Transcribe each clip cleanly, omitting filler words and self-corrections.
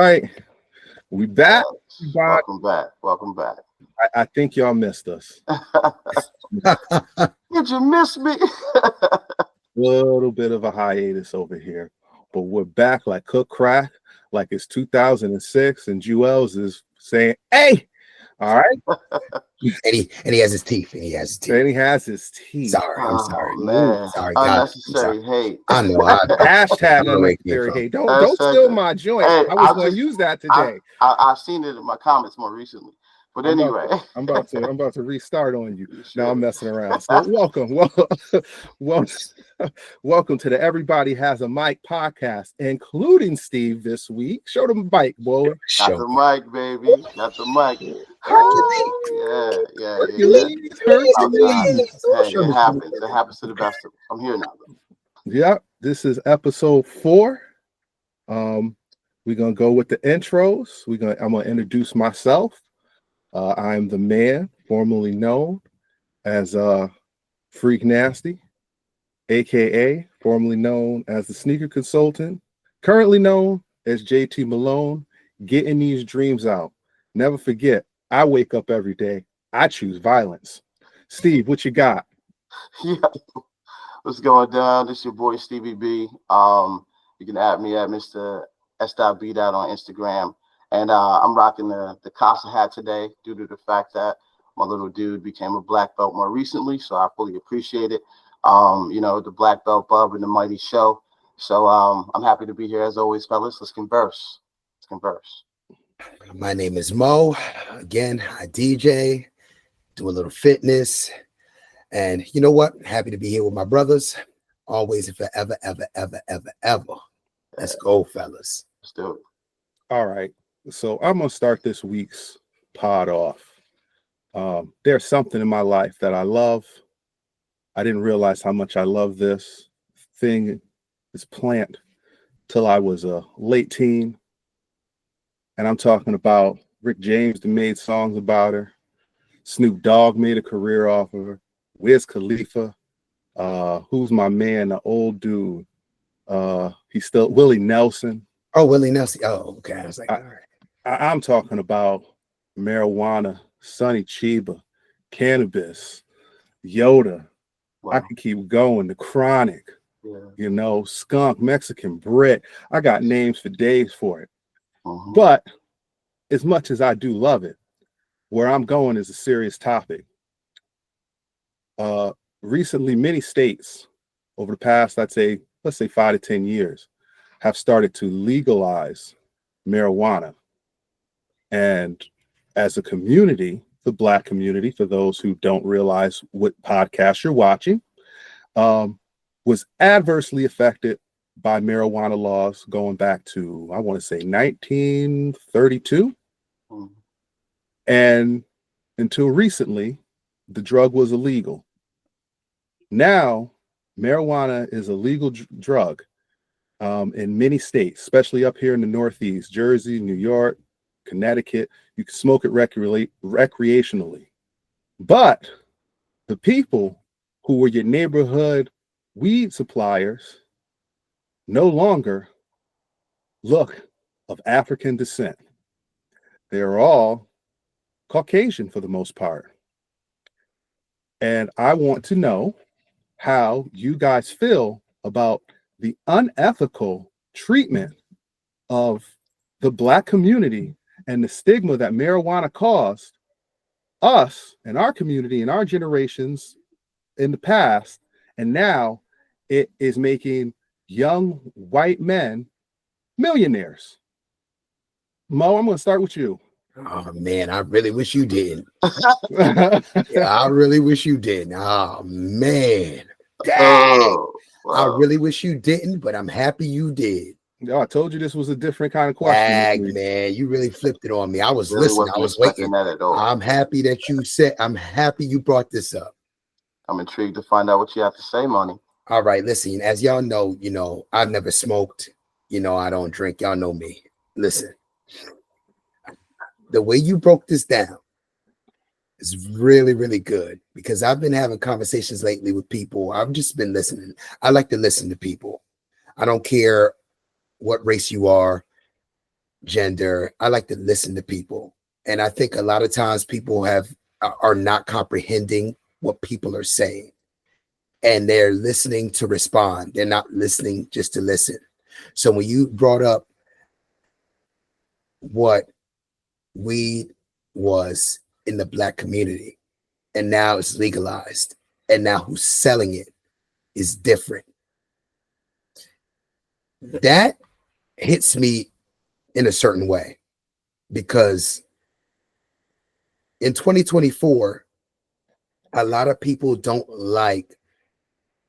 Right, we back. Everybody. Welcome back. Welcome back. I think y'all missed us. Did you miss me? Little bit of a hiatus over here, but we're back like cook crack, like it's 2006, and Jewels is saying, "Hey, all right." And he has his teeth. And he has his teeth. And he has his teeth. Sorry, I'm sorry. Man. Sorry, God. Unnecessary hate. I know. Hashtag know where it came unnecessary from. hate. Don't steal my joint. Hey, I was going to use that today. I've seen it in my comments more recently. But anyway, I'm about to restart on you. Sure. Now I'm messing around. So welcome to the Everybody Has a Mic podcast, including Steve this week. Show them the mic, boy. Got the mic, baby. Got the mic. Hercules. Hey, it happens. It happens to the best of us. I'm here now, though. Yep, this is episode 4. We're gonna go with the intros. I'm gonna introduce myself. I'm the man formerly known as Freak Nasty, aka formerly known as the Sneaker Consultant, currently known as JT Malone, getting these dreams out. Never forget, I wake up every day. I choose violence. Steve, what you got? Yeah. What's going down? This is your boy Stevie B. You can add me at Mr. S.B. on Instagram. And I'm rocking the Casa hat today due to the fact that my little dude became a black belt more recently. So I fully appreciate it. The Black Belt Bub and the Mighty Show. So I'm happy to be here as always, fellas. Let's converse. My name is Mo. Again, I DJ, do a little fitness. And you know what? Happy to be here with my brothers. Always and forever, ever. Let's go, fellas. Let's do it. All right. So I'm going to start this week's pod off. There's something in my life that I love. I didn't realize how much I love this thing, this plant, till I was a late teen. And I'm talking about Rick James made songs about her. Snoop Dogg made a career off of her. Wiz Khalifa. Who's my man, the old dude? He's still Willie Nelson. Oh, Willie Nelson. Oh, okay. I was like, all right. I'm talking about marijuana, Sonny Chiba, cannabis, Yoda. Wow. I can keep going. The Chronic, Skunk, Mexican Brit. I got names for days for it. Mm-hmm. But as much as I do love it, where I'm going is a serious topic. Recently, many states over the past, let's say 5 to 10 years, have started to legalize marijuana. And as a community, the Black community, for those who don't realize what podcast you're watching, was adversely affected by marijuana laws going back to, I want to say, 1932. Mm-hmm. And until recently, the drug was illegal. Now, marijuana is a legal drug in many states, especially up here in the Northeast, Jersey, New York, Connecticut. You can smoke it recreationally. But the people who were your neighborhood weed suppliers no longer look of African descent. They're all Caucasian for the most part. And I want to know how you guys feel about the unethical treatment of the Black community and the stigma that marijuana caused us and our community and our generations in the past. And now it is making young white men millionaires. Mo, I'm going to start with you. Oh, man, I really wish you didn't. I really wish you didn't. Oh, man. Dang. Wow. I really wish you didn't, but I'm happy you did. I told you this was a different kind of question. Dang, man, you really flipped it on me. I was listening. I was waiting. I'm happy that you said, I'm happy you brought this up. I'm intrigued to find out what you have to say, Money. All right, listen, as y'all know, I've never smoked. I don't drink. Y'all know me. Listen, the way you broke this down is really, really good because I've been having conversations lately with people. I've just been listening. I like to listen to people. I don't care what race you are. gender. I like to listen to people. And I think a lot of times people are not comprehending what people are saying. And they're listening to respond. They're not listening just to listen. So when you brought up what weed was in the Black community, and now it's legalized, and now who's selling it is different, that hits me in a certain way, because in 2024, a lot of people don't like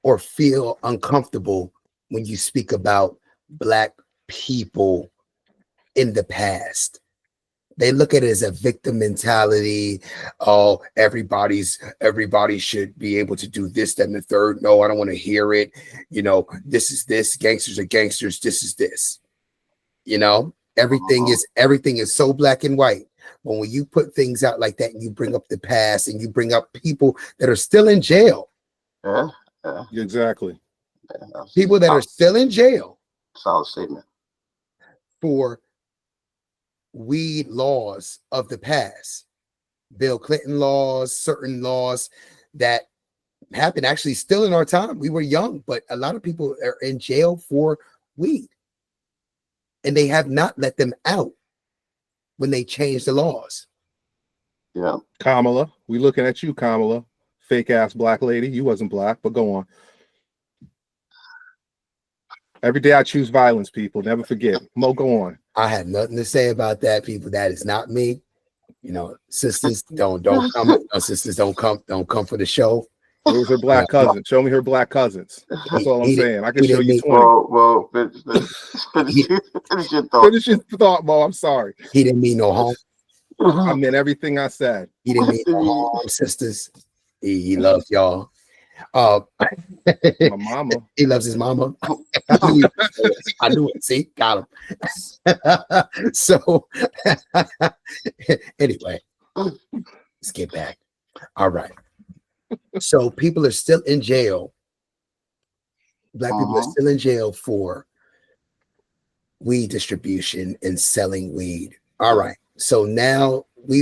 or feel uncomfortable when you speak about Black people in the past. They look at it as a victim mentality. Oh, everybody should be able to do this, that, and the third. No, I don't want to hear it. This is this. Gangsters are gangsters. This is this. Everything is so black and white. But when you put things out like that and you bring up the past and you bring up people that are still in jail, Exactly. people that are still in jail, solid statement, for weed laws of the past, Bill Clinton laws, certain laws that happened actually still in our time. We were young, but a lot of people are in jail for weed, and they have not let them out when they changed the laws. Yeah. Kamala, we looking at you, Kamala, fake ass black lady. You wasn't black, but go on. Every day I choose violence, people. Never forget. Mo, go on. I have nothing to say about that, people. That is not me. Sisters, don't come. No, sisters, don't come for the show. It was her black cousin. Show me her black cousins. That's all I'm saying. I can show you 20. Well, finish your thought. Finish your thought, Mo. I'm sorry. He didn't mean no harm. I meant everything I said. He didn't mean no harm, sisters. He loves y'all. My mama. He loves his mama. I knew it. See, got him. So anyway, let's get back. All right. So people are still in jail. Black people are still in jail for weed distribution and selling weed. All right. So now we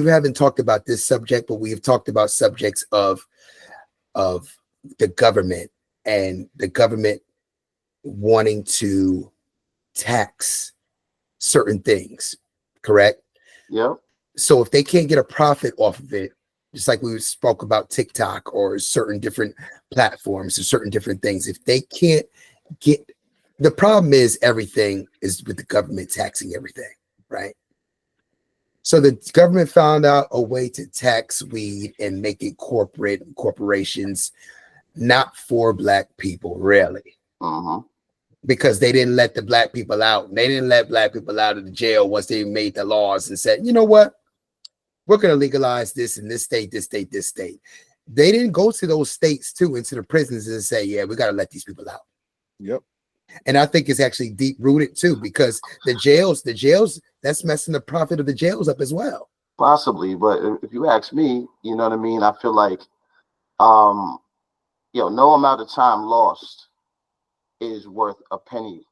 haven't talked about this subject, but we've talked about subjects of the government and the government wanting to tax certain things, correct? Yep. So if they can't get a profit off of it, just like we spoke about TikTok or certain different platforms or certain different things, if they can't get, the problem is everything is with the government taxing everything, right? So the government found out a way to tax weed and make it corporations, not for Black people, really. Because they didn't let the Black people out. They didn't let Black people out of the jail once they made the laws and said, you know what? We're going to legalize this in this state, this state, this state. They didn't go to those states too, into the prisons and say, yeah, we got to let these people out. Yep. And I think it's actually deep rooted too, because the jails, that's messing the profit of the jails up as well. Possibly, but if you ask me, you know what I mean? I feel like, no amount of time lost is worth a penny.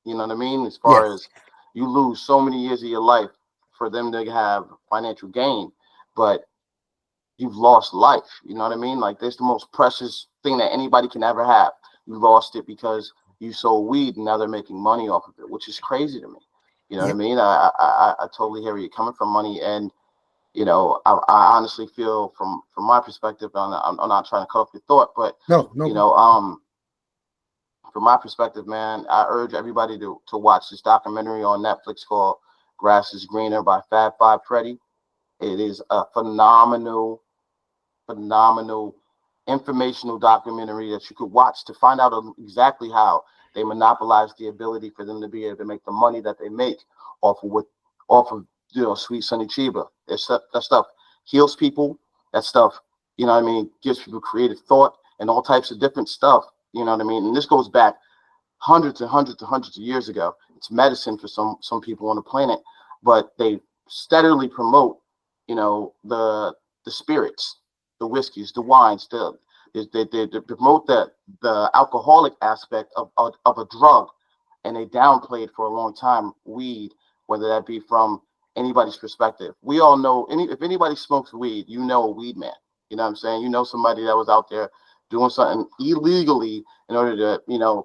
You know what I mean? As far as you lose so many years of your life for them to have financial gain, but you've lost life. You know what I mean? Like, that's the most precious thing that anybody can ever have. You lost it because you sold weed and now they're making money off of it, which is crazy to me. You know what I mean? I totally hear where you're coming from, money. And, I honestly feel from my perspective, I'm not trying to cut off your thought, but no. From my perspective, man, I urge everybody to watch this documentary on Netflix called Grass is Greener by Fab Five Freddy. It is a phenomenal informational documentary that you could watch to find out exactly how they monopolize the ability for them to be able to make the money that they make off of Sweet Sunny Chiba. That stuff heals people. That stuff, gives people creative thought and all types of different stuff. You know what I mean? And this goes back hundreds and hundreds and hundreds of years ago. It's medicine for some people on the planet, but they steadily promote, the spirits, the whiskeys, the wines, they promote the alcoholic aspect of a drug and they downplayed for a long time weed, whether that be from anybody's perspective. We all know if anybody smokes weed, you know a weed man. You know what I'm saying? You know somebody that was out there doing something illegally in order to,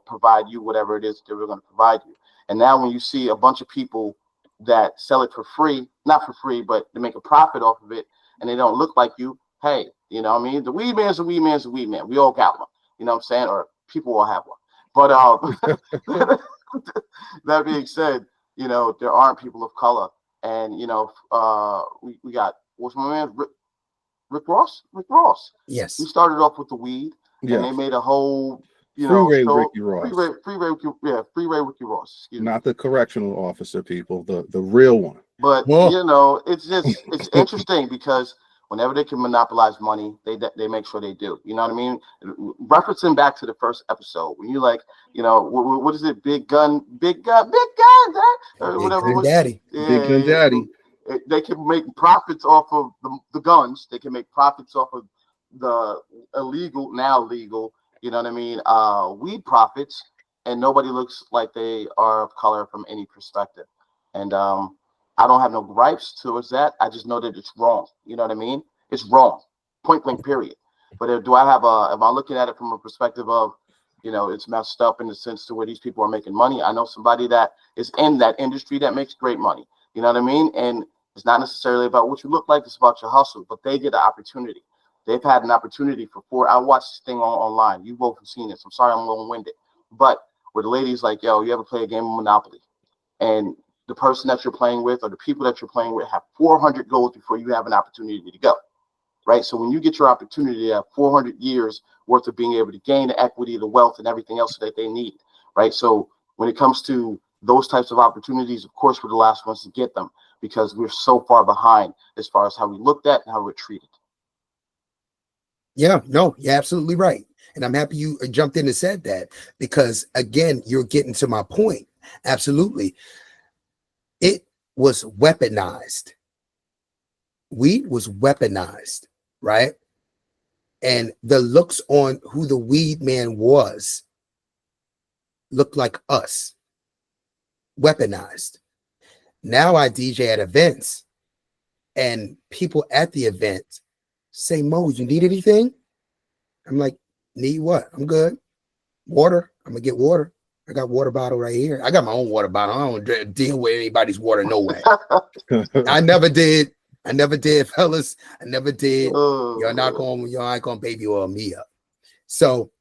provide you whatever it is that they were going to provide you. And now when you see a bunch of people that sell it for free, not for free, but to make a profit off of it, and they don't look like you, hey, you know what I mean? The weed man's a weed man's a weed man. We all got one, you know what I'm saying? Or people all have one. But that being said, there aren't people of color. And, we got, what's my man? Rick Ross? Rick Ross. Yes. We started off with the weed, Yeah. and they made a whole, Freeway show, Ricky Ross. Freeway Ricky Ross. Not the correctional officer, people, the real one. But Whoa. it's interesting because whenever they can monopolize money, they make sure they do. You know what I mean? Referencing back to the first episode, when you like, what is it? Big gun, whatever. Big Gun Daddy. Yeah, Big Gun Daddy. They can make profits off of the guns. They can make profits off of the now legal. You know what I mean? Weed profits, and nobody looks like they are of color from any perspective. And I don't have no gripes towards that. I just know that it's wrong. You know what I mean? It's wrong. Point blank, period. But am I looking at it from a perspective of, it's messed up in the sense to where these people are making money? I know somebody that is in that industry that makes great money. You know what I mean? And it's not necessarily about what you look like. It's about your hustle. But they get an opportunity. They've had an opportunity I watched this thing online. You both have seen this. I'm sorry I'm long-winded. But where the lady's like, yo, you ever play a game of Monopoly? And the person that you're playing with or the people that you're playing with have 400 goals before you have an opportunity to go, right? So when you get your opportunity, you have 400 years worth of being able to gain the equity, the wealth, and everything else that they need, right? So when it comes to those types of opportunities, of course, we're the last ones to get them because we're so far behind as far as how we looked at and how we're treated. Yeah, no, you're absolutely right. And I'm happy you jumped in and said that because, again, you're getting to my point. Absolutely. It was weaponized. Weed was weaponized, right? And the looks on who the weed man was looked like us. Weaponized. Now I DJ at events and people at the event say, Mo, you need anything? I'm like, need what? I'm good. Water. I'm gonna get water. I got water bottle right here. I got my own water bottle. I don't deal with anybody's water, no way. I never did, fellas. I never did. Y'all ain't gonna baby oil me up. So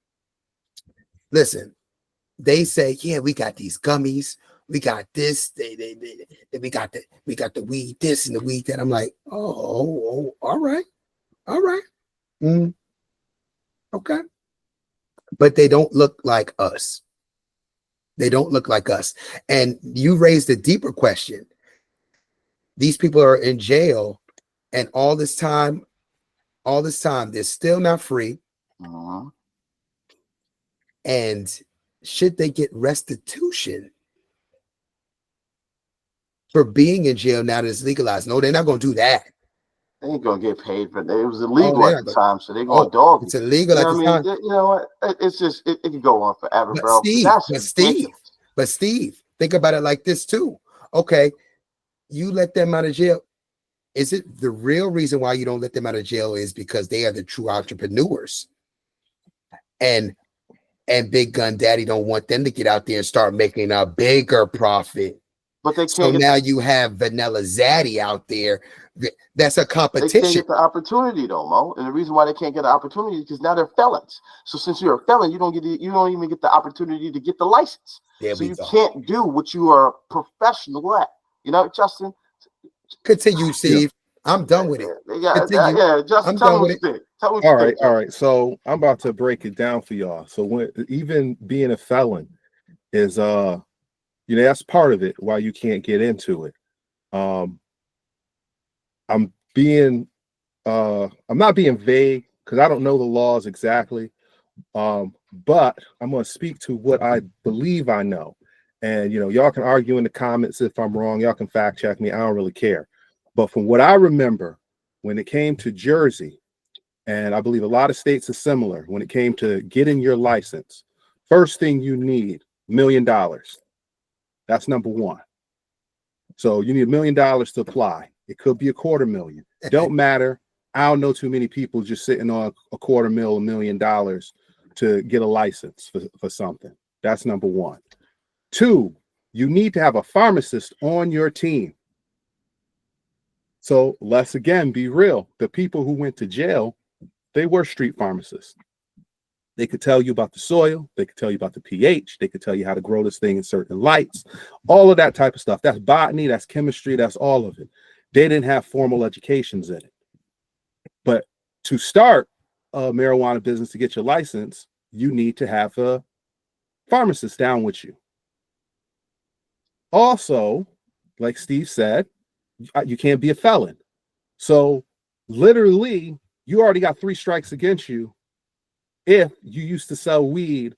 listen, they say, yeah, we got these gummies, we got this, we got the weed, this and the weed that. I'm like, oh, all right. Okay. But they don't look like us. They don't look like us. And you raised a deeper question. These people are in jail, and all this time, they're still not free. Uh-huh. And should they get restitution for being in jail now that it's legalized? No, they're not going to do that. They ain't gonna get paid for it. It was illegal at the time, so they're gonna dog it. It's illegal at the time. You know what? It's just it can go on forever, bro. But Steve, think about it like this too. Okay, you let them out of jail. Is it the real reason why you don't let them out of jail is because they are the true entrepreneurs, and Big Gun Daddy don't want them to get out there and start making a bigger profit. But they can't. So now you have Vanilla Zaddy out there. That's a competition. They can't get the opportunity though, Mo. And the reason why they can't get the opportunity is because now they're felons. So since you're a felon, you don't even get the opportunity to get the license. So you can't do what you are professional at. You know, Justin. Continue, Steve. Yeah. I'm done with it. Justin, tell me what you think. All right. So I'm about to break it down for y'all. So even being a felon is that's part of it why you can't get into it. I'm not being vague because I don't know the laws exactly. But I'm going to speak to what I believe I know. And, y'all can argue in the comments if I'm wrong. Y'all can fact check me. I don't really care. But from what I remember, when it came to Jersey, and I believe a lot of states are similar, when it came to getting your license, first thing you need, $1 million. That's number one. So you need $1 million to apply. It could be $250,000. Don't matter. I don't know too many people just sitting on $250,000, $1 million to get a license for something. That's number one. Two, you need to have a pharmacist on your team. So let's again be real. The people who went to jail, they were street pharmacists. They could tell you about the soil. They could tell you about the pH. They could tell you how to grow this thing in certain lights, all of that type of stuff. That's botany, that's chemistry, that's all of it. They didn't have formal educations in it. But to start a marijuana business, to get your license, you need to have a pharmacist down with you. Also, like Steve said, you can't be a felon. So literally, you already got 3 strikes against you if you used to sell weed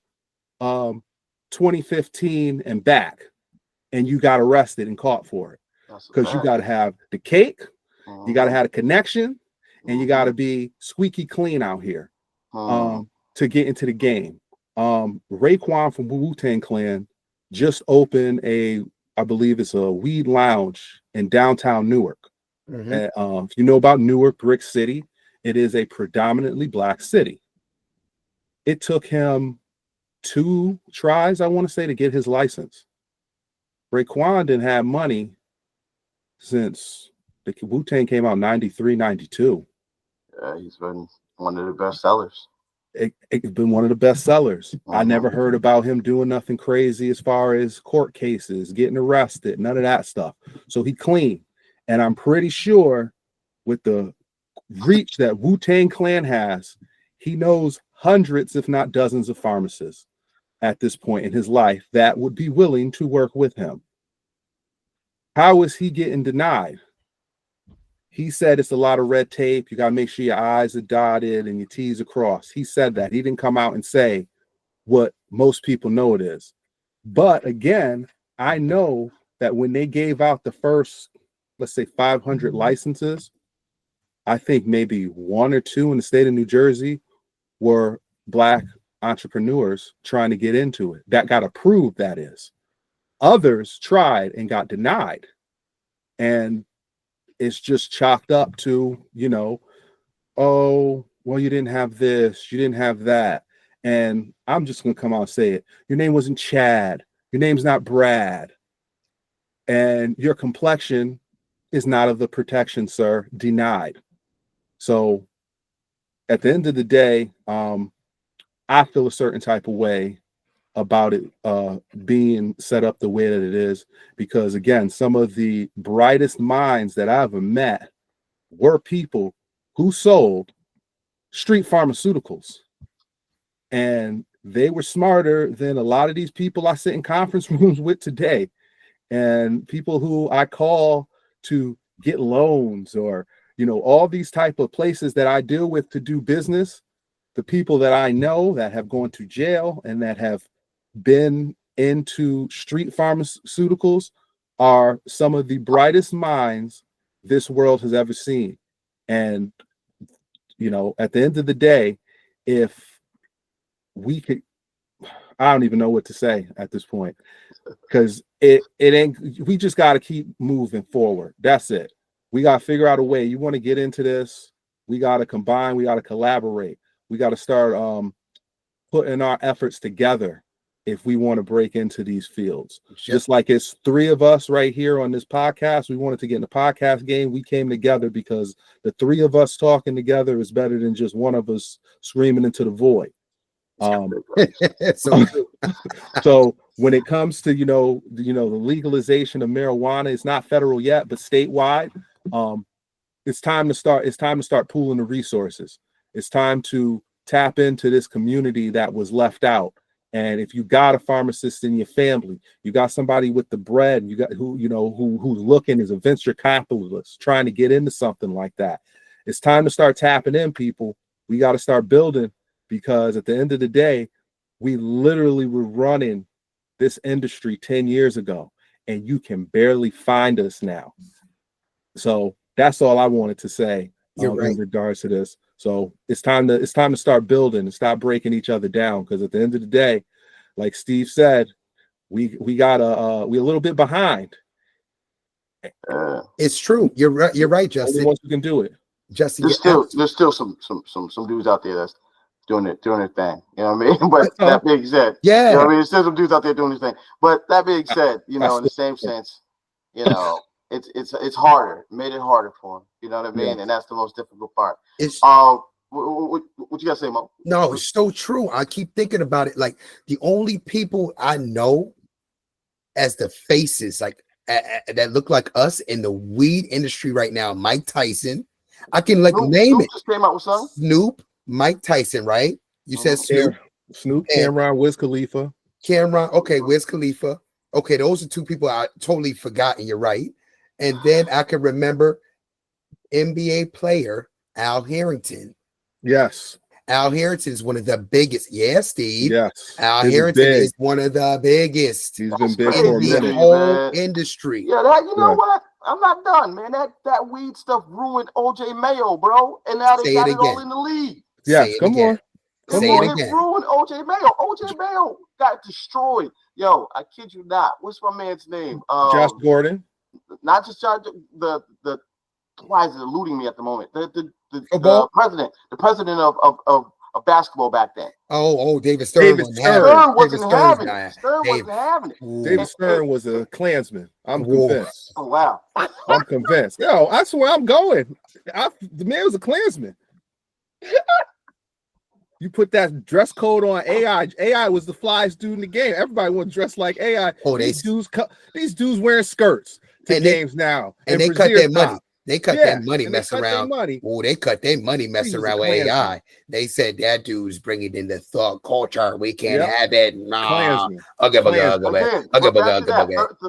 2015 and back, and you got arrested and caught for it. Because you got to have the cake, you got to have a connection, and you got to be squeaky clean out here to get into the game. Raekwon from Wu-Tang Clan just opened I believe it's a weed lounge in downtown Newark. If you know about Newark, Brick City, it is a predominantly Black city. It took him 2 tries, I want to say, to get his license. Raekwon didn't have money since the Wu-Tang came out in 93, 92. Yeah, he's been one of the best sellers. It's been one of the best sellers. I never heard about him doing nothing crazy as far as court cases, getting arrested, none of that stuff. So he clean. And I'm pretty sure with the reach that Wu-Tang Clan has, he knows hundreds, if not dozens, of pharmacists at this point in his life that would be willing to work with him. How is he getting denied? He said it's a lot of red tape. You got to make sure your I's are dotted and your T's are crossed. He said that. He didn't come out and say what most people know it is. But again, I know that when they gave out the first, let's say 500 licenses, I think maybe 1 or 2 in the state of New Jersey were Black entrepreneurs trying to get into it. That got approved, that is. Others tried and got denied. And it's just chalked up to, oh, well, you didn't have this, you didn't have that. And I'm just going to come out and say it. Your name wasn't Chad. Your name's not Brad. And your complexion is not of the protection, sir. Denied. So at the end of the day, I feel a certain type of way about it being set up the way that it is, because again, some of the brightest minds that I've ever met were people who sold street pharmaceuticals, and they were smarter than a lot of these people I sit in conference rooms with today, and people who I call to get loans, or all these type of places that I deal with to do business. The people that I know that have gone to jail and that have been into street pharmaceuticals are some of the brightest minds this world has ever seen. And, at the end of the day, if we could, I don't even know what to say at this point, because it ain't, we just got to keep moving forward. That's it. We got to figure out a way. You want to get into this, we got to combine, we got to collaborate. We got to start putting our efforts together if we want to break into these fields. Just like it's 3 of us right here on this podcast. We wanted to get in the podcast game. We came together because the 3 of us talking together is better than just one of us screaming into the void. So when it comes to the legalization of marijuana, it's not federal yet, but statewide, it's time to start pooling the resources. It's time to tap into this community that was left out. And if you got a pharmacist in your family, you got somebody with the bread, you got who's looking as a venture capitalist trying to get into something like that. It's time to start tapping in, people. We got to start building, because at the end of the day, we literally were running this industry 10 years ago, and you can barely find us now. So that's all I wanted to say in regards to this. So it's time to start building and stop breaking each other down, because at the end of the day, like Steve said, we got we're a little bit behind. It's true. You're right. You're right, Only Justin. ones who can do it. Justin, There's still some dudes out there that's doing their thing. You know what I mean? But that being said, yeah, you know what I mean? There's still some dudes out there doing their thing. But that being said, you know, in the same sense, you know, it's harder. It made it harder for them. You know what I mean? Yeah. And that's the most difficult part. it's What you gotta say, Mo? no, it's so true. I keep thinking about it. Like the only people I know as the faces, like that look like us in the weed industry right now, Mike Tyson. I can like name Snoop it. Just came out with something. Snoop, Mike Tyson, right? You said Snoop, Snoop, Cameron, Wiz Khalifa. Cameron. Okay, Wiz Khalifa. Okay, those are two people I totally forgot, and you're right. And then I can remember NBA player Al Harrington. Yes. Al Harrington is one of the biggest. Yeah, Steve. Yes. Al Harrington is one of the biggest. He's been big crazy, for a in minute. the whole man. industry. Yeah, that you know what? I'm not done, man. That weed stuff ruined OJ Mayo, bro. And now they got it all in the league. Yes, come on. Say it again. It ruined OJ Mayo. OJ Mayo got destroyed. Yo, I kid you not. What's my man's name? Josh Gordon. Not just Josh. The why is it eluding me at the moment? The president of basketball back then. Oh, David Stern. Stern wasn't having it. David Stern was a Klansman. I'm convinced. Oh wow. I'm convinced. Yo, that's where I'm going. The man was a Klansman. You put that dress code on AI. AI was the flyest dude in the game. Everybody want to dress like AI. Oh, these dudes wearing skirts to games now. And they cut their money. They cut their money messing around. Oh, they cut their money messing around with AI. They said that dude's bringing in the thought culture. We can't have it. Nah. The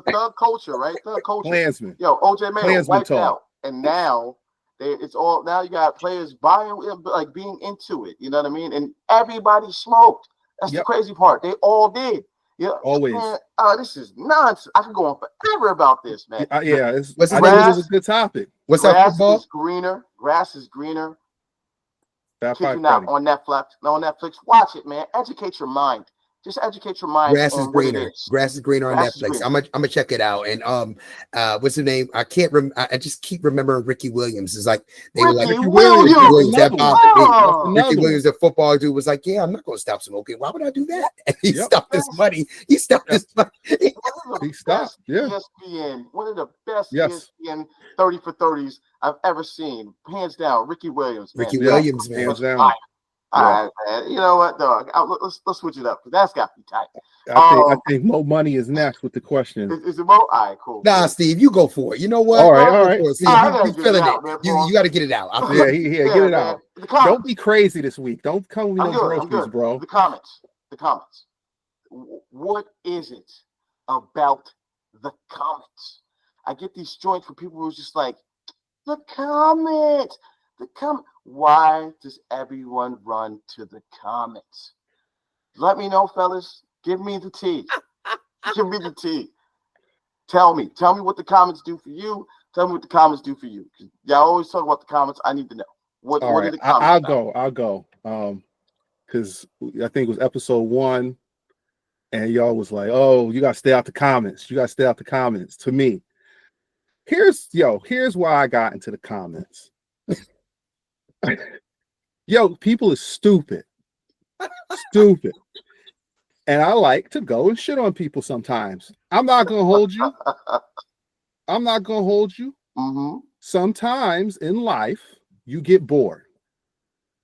thug culture, right? Thug culture. Klansman. Yo, OJ Mayo wiped out. And now it's all now you got players buying like being into it. You know what I mean? And everybody smoked. That's the crazy part. They all did. Yeah, always. Man, this is nonsense. I can go on forever about this, man. I think this is a good topic. What's grass up, football? is greener. Grass is greener. Kid you not on Netflix. No, on Netflix. Watch it, man. Educate your mind. Just educate your mind. Grass is greener. Grass is greener on Netflix. I'm gonna check it out. And what's the name? I can't remember. I just keep remembering Ricky Williams. It's like they were like Ricky Williams. That bothered me. Ricky Williams, the football dude, was like, "Yeah, I'm not gonna stop smoking. Why would I do that?" And he stopped his money. He stopped his money. He stopped. Yeah. ESPN, one of the best ESPN 30 for 30s I've ever seen, hands down. Ricky Williams. Man. Ricky Williams, man. Hands down. All right, man. You know what, dog? Let's switch it up because that's got to be tight. I think Mo Money is next with the question. Is it Mo? All right, cool. Nah, Steve, you go for it. You know what? All right. Steve, you feeling it. You got to get it out. Get it out. Don't be crazy this week. Don't come with no groceries, bro. The comments. What is it about the comments? I get these joints from people who's just like, the comments. Why does everyone run to the comments? Let me know, fellas. Give me the tea. Give me the tea. Tell me what the comments do for you. Tell me what the comments do for you. Y'all always talk about the comments. I need to know. What are the comments? I'll go. Because I think it was episode 1, and y'all was like, "Oh, you gotta stay out the comments. You gotta stay out the comments." To me, here's why I got into the comments. Yo, people are stupid. And I like to go and shit on people sometimes. I'm not gonna hold you. Mm-hmm. Sometimes in life you get bored,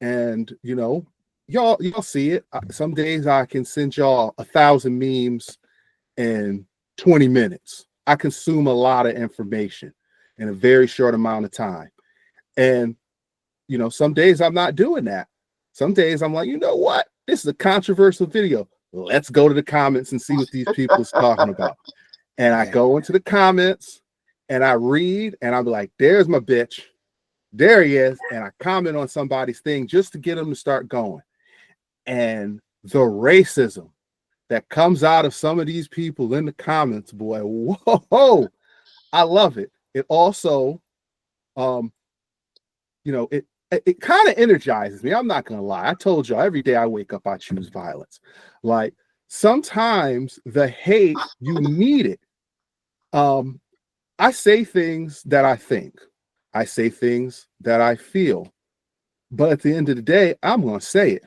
and y'all see it. Some days I can send y'all 1,000 memes in 20 minutes. I consume a lot of information in a very short amount of time, and some days I'm not doing that. Some days I'm like, you know what? This is a controversial video. Let's go to the comments and see what these people is talking about. And I go into the comments and I read and I'm like, there's my bitch. There he is. And I comment on somebody's thing just to get them to start going. And the racism that comes out of some of these people in the comments, boy, whoa, I love it. It also, it kind of energizes me. I'm not gonna lie. I told y'all every day I wake up, I choose violence. Like sometimes the hate, you need it. I say things that I think. I say things that I feel. But at the end of the day, I'm going to say it.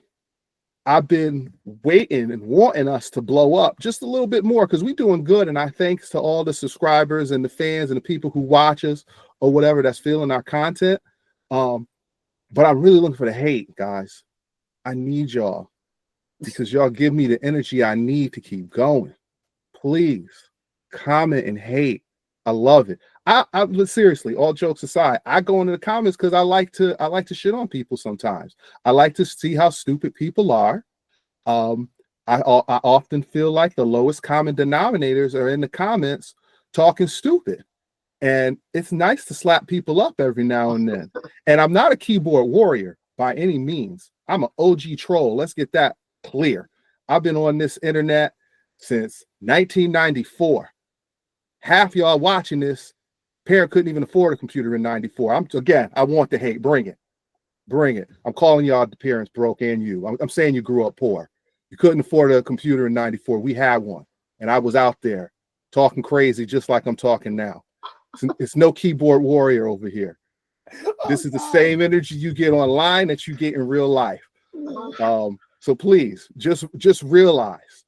I've been waiting and wanting us to blow up just a little bit more because we're doing good. And I thanks to all the subscribers and the fans and the people who watch us or whatever that's feeling our content. But I'm really looking for the hate, guys. I need y'all because y'all give me the energy I need to keep going. Please comment and hate. I love it. But seriously, all jokes aside, I go into the comments because I like to shit on people sometimes. I like to see how stupid people are. I often feel like the lowest common denominators are in the comments talking stupid. And it's nice to slap people up every now and then. And I'm not a keyboard warrior by any means. I'm an OG troll. Let's get that clear. I've been on this internet since 1994. Half y'all watching this, parent couldn't even afford a computer in 94. I want the hate. Bring it. Bring it. I'm calling y'all the parents broke and you. I'm saying you grew up poor. You couldn't afford a computer in 94. We had one. And I was out there talking crazy just like I'm talking now. It's no keyboard warrior over here. This is the same energy you get online that you get in real life. So please just realize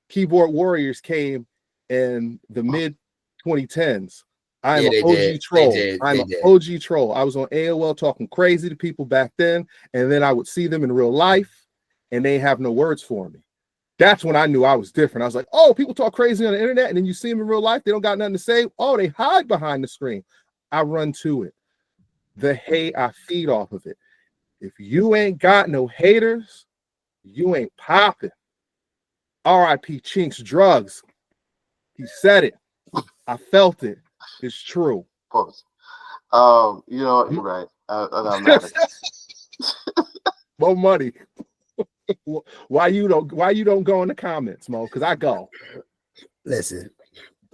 keyboard warriors came in the mid 2010s. I'm an OG troll. I'm an OG troll. I was on AOL talking crazy to people back then, and then I would see them in real life, and they have no words for me. That's when I knew I was different. I was like, oh, people talk crazy on the internet, and then you see them in real life, they don't got nothing to say. Oh, they hide behind the screen. I run to it. The hate, I feed off of it. If you ain't got no haters, you ain't popping. R.I.P. Chinks Drugs. He said it. I felt it. It's true. Pause. You're right. I'm not. More money. Why you don't go in the comments, Mo? Because I go. Listen,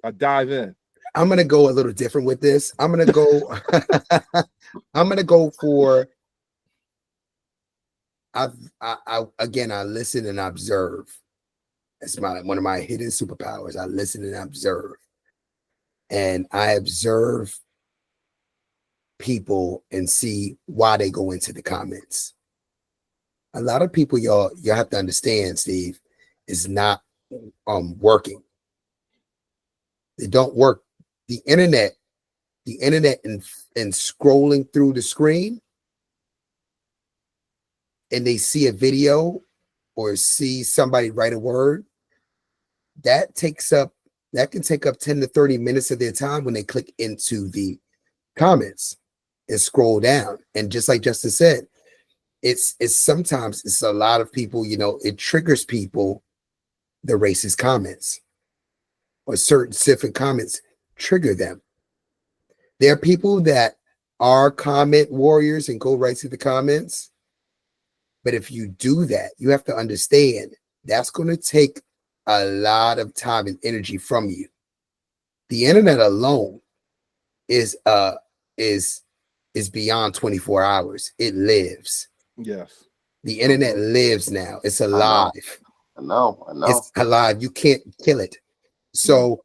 I dive in. I'm gonna go a little different with this. I'm gonna go. I'm gonna go for. I listen and observe. That's one of my hidden superpowers. I listen and observe, and I observe people and see why they go into the comments. A lot of people, y'all have to understand, Steve, is not working. They don't work. The internet and scrolling through the screen, and they see a video or see somebody write a word, that can take up 10 to 30 minutes of their time when they click into the comments and scroll down. And just like Justin said, it's sometimes it's a lot of people, it triggers people, the racist comments or certain specific comments trigger them. There are people that are comment warriors and go right to the comments. But if you do that, you have to understand that's going to take a lot of time and energy from you. The internet alone is beyond 24 hours. It lives. Yes. The internet lives now. It's alive. I know. It's alive. You can't kill it. So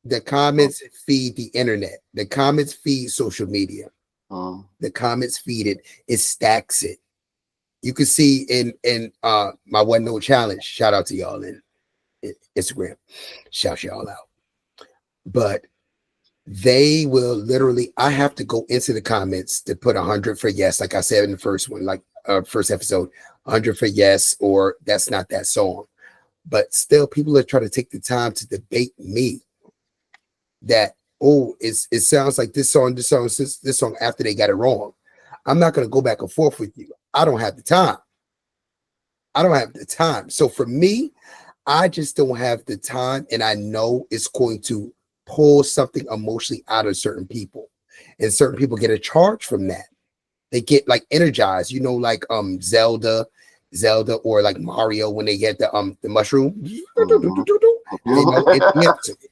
the comments feed the internet. The comments feed social media. The comments feed it. It stacks it. You can see in my One Note Challenge. Shout out to y'all in Instagram. Shout y'all out. But they will literally, I have to go into the comments to put 100 for yes, like I said in the first one, like first episode, 100 for yes, or that's not that song. But still, people are trying to take the time to debate me that, it sounds like this song after they got it wrong. I'm not going to go back and forth with you. I don't have the time. So for me, I just don't have the time, and I know it's going to pull something emotionally out of certain people, and certain people get a charge from that. They get like energized, like Zelda or like Mario when they get the mushroom. It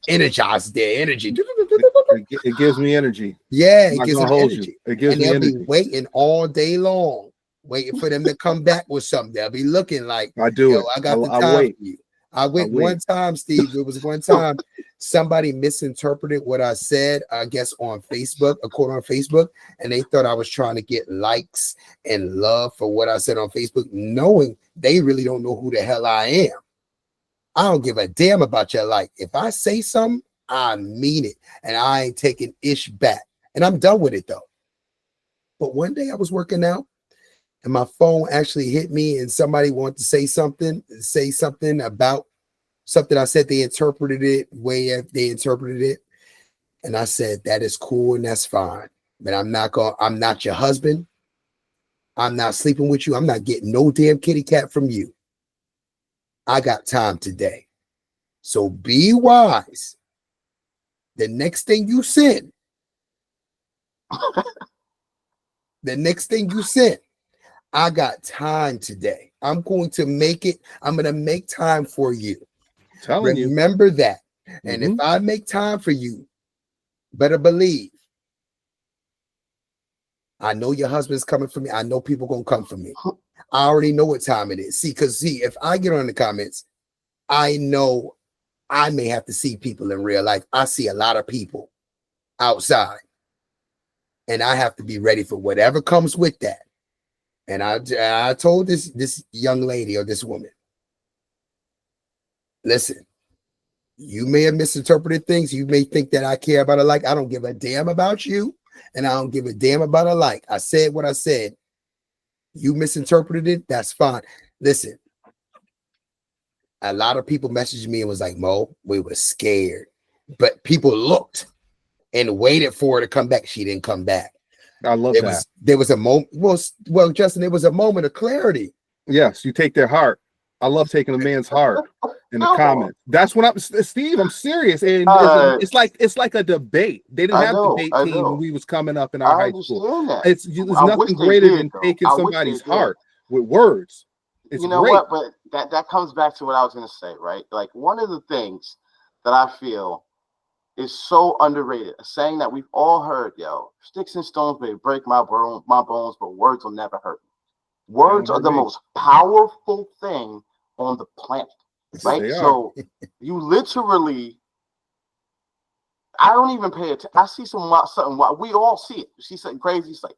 energizes their energy. It gives me energy. Yeah, it gives them energy. It gives me energy. Be waiting all day long, waiting for them to come back with something. They'll be looking like, I do it. I got the time for you. I went one time, Steve. It was one time somebody misinterpreted what I said, I guess on Facebook, a quote on Facebook, and they thought I was trying to get likes and love for what I said on Facebook, knowing they really don't know who the hell I am. I don't give a damn about your like. If I say something, I mean it, and I ain't taking ish back. And I'm done with it though. But one day I was working out, and my phone actually hit me, and somebody wanted to say something about something I said. They interpreted it way they interpreted it, and I said that is cool and that's fine. But I'm not your husband. I'm not sleeping with you. I'm not getting no damn kitty cat from you. I got time today. So be wise. The next thing you send, I got time today. I'm going to make it. I'm going to make time for you. Remember that. And if I make time for you, better believe, I know your husband's coming for me. I know people going to come for me. I already know what time it is. Because if I get on the comments, I know I may have to see people in real life. I see a lot of people outside, and I have to be ready for whatever comes with that. And I told this young lady or this woman, listen, you may have misinterpreted things. You may think that I care about a like. I don't give a damn about you, and I don't give a damn about a like. I said what I said. You misinterpreted it. That's fine. Listen, a lot of people messaged me and was like, Mo, we were scared. But people looked and waited for her to come back. She didn't come back. I love that. There was a moment. Well, Justin, it was a moment of clarity. Yes, you take their heart. I love taking a man's heart in the comments. That's what Steve, I'm serious. And it's like a debate. They didn't have debate team when we was coming up in our high school. There's nothing greater than taking somebody's heart with words. It's great. What? But that comes back to what I was going to say, right? Like, one of the things that I feel is so underrated, a saying that we've all heard, sticks and stones may break my bones, but words will never hurt me. Words are the most powerful thing on the planet, right? So you literally, I don't even pay attention. I see something, we all see it. You see something crazy, it's like,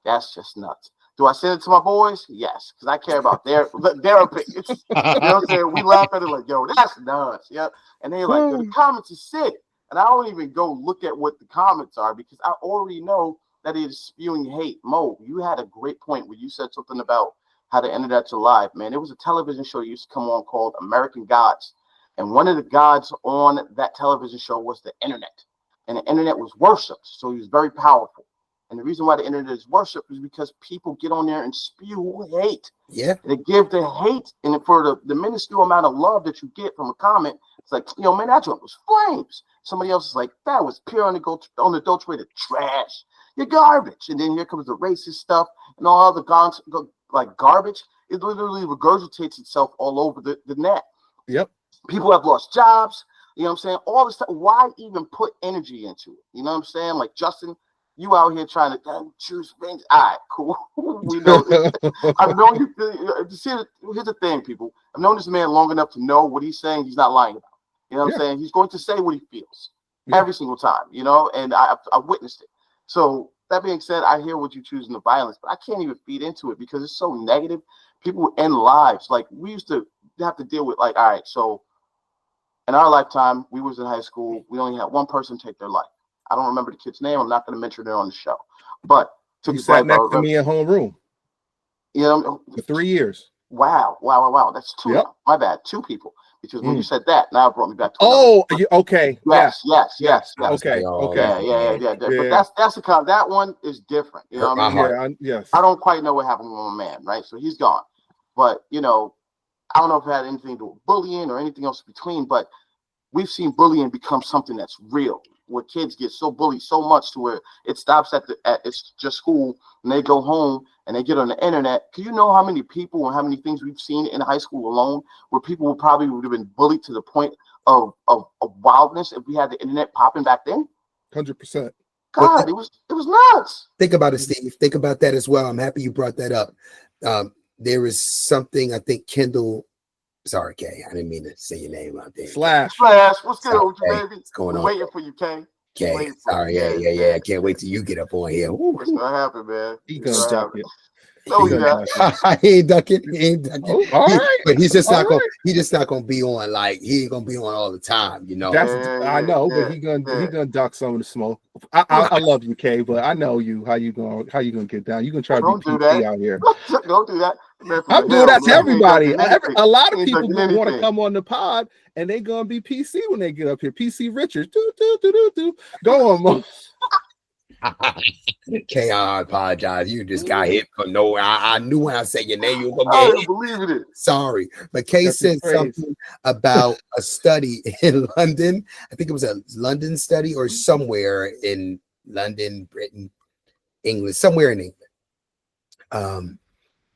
that's just nuts. Do I send it to my boys? Yes, because I care about their opinions. You know what I'm saying? We laugh at it like, yo, that's nuts. Yeah. And they're like, the comments are sick. And I don't even go look at what the comments are because I already know that it is spewing hate. Mo, you had a great point where you said something about how the internet's alive, man. There was a television show that used to come on called American Gods. And one of the gods on that television show was the internet. And the internet was worshipped. So he was very powerful. And the reason why the internet is worshipped is because people get on there and spew hate. Yeah. They give the hate, and for the minuscule amount of love that you get from a comment, it's like, man, that joint was flames. Somebody else is like, that was pure unadulterated trash. You're garbage. And then here comes the racist stuff and all other garbage. It literally regurgitates itself all over the net. Yep. People have lost jobs. You know what I'm saying? All this stuff. Why even put energy into it? You know what I'm saying? Like, Justin, you out here trying to choose things. All right, cool. We know. I've known you. Here's the thing, people. I've known this man long enough to know what he's saying. He's not lying about. You know what I'm saying? He's going to say what he feels every single time. And I've witnessed it. So that being said, I hear what you choosing the violence, but I can't even feed into it because it's so negative. People end lives. Like, we used to have to deal with, like, all right, so in our lifetime, we was in high school. We only had one person take their life. I don't remember the kid's name. I'm not going to mention it on the show. But he sat next to me in homeroom. For 3 years. Wow. That's two. Yep. My bad. Two people. Because when you said that, now it brought me back to okay. Yes. Okay. Yeah. But that's the kind. That one is different. You know what I mean? Yes. I don't quite know what happened with my man, right? So he's gone. But I don't know if it had anything to do with bullying or anything else between. But we've seen bullying become something that's real, where kids get so bullied so much to where it stops at it's just school, and they go home and they get on the internet. Do you know how many people and how many things we've seen in high school alone where people would have been bullied to the point of wildness if we had the internet popping back then? 100%. God, it was nuts. Think about it, Steve. Think about that as well. I'm happy you brought that up. There is something I think Kendall Sorry, Kay. I didn't mean to say your name out there. Slash. Flash, what's good Sorry, with you, Kay. baby? What's going We're on? waiting for you, Kay. Kay. Waiting for Sorry, you. yeah. I can't wait till you get up on here. Ooh. What's gonna happen, man? He What's gonna gonna duck happen? it. No, He he gonna not. duck it. He ain't ducking. He ain't ducking. Oh, all right. But he's just All not gonna. right. He just not gonna be on. Like he ain't gonna be on all the time. You know. That's I Yeah, know, but yeah, he gonna yeah. duck some of the smoke. I love you, Kay, but I know you. How you gonna get down? You gonna try to Don't be do PC that. out here. Don't do that. Man from I'm the doing hill, that to man. He ain't everybody. ducking anything. A lot of He ain't people ducking want to anything. come on the pod, and they gonna be PC when they get up here. PC Richards, do. Go on, Mo. Kay, I apologize. You just got hit for no. I knew when I said your name, you were gonna I get don't hit. believe it. Sorry, but Kay That's said his phrase. something about a study in London. I think it was a London study or somewhere in London, Britain, England, somewhere in England.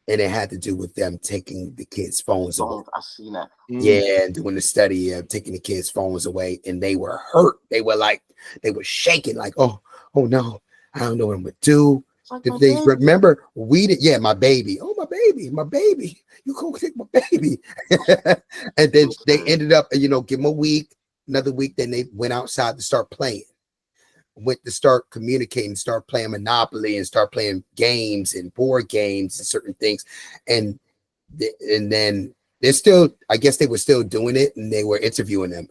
And it had to do with them taking the kids' phones away. I seen that. Yeah, and doing the study of taking the kids' phones away, and they were hurt. They were shaking, like, oh no, I don't know what I'm gonna do. Like If they remember, we did, yeah, my baby. Oh, my baby. You go take my baby. And then they ended up, give them a week, another week. Then they went outside to start playing, went to start communicating, start playing Monopoly and start playing games and board games and certain things. And then they're still, I guess they were still doing it, and they were interviewing them.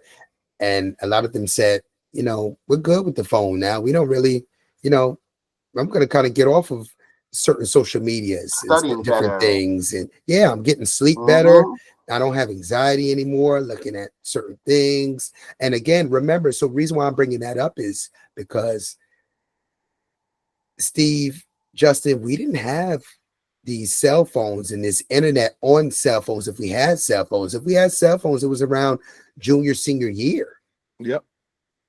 And a lot of them said, we're good with the phone now. We don't really, I'm going to kind of get off of certain social medias and different things. And yeah, I'm getting sleep better. I don't have anxiety anymore looking at certain things. And again, remember, so the reason why I'm bringing that up is because Steve, Justin, we didn't have these cell phones and this internet on cell phones. If we had cell phones, it was around junior, senior year. Yep.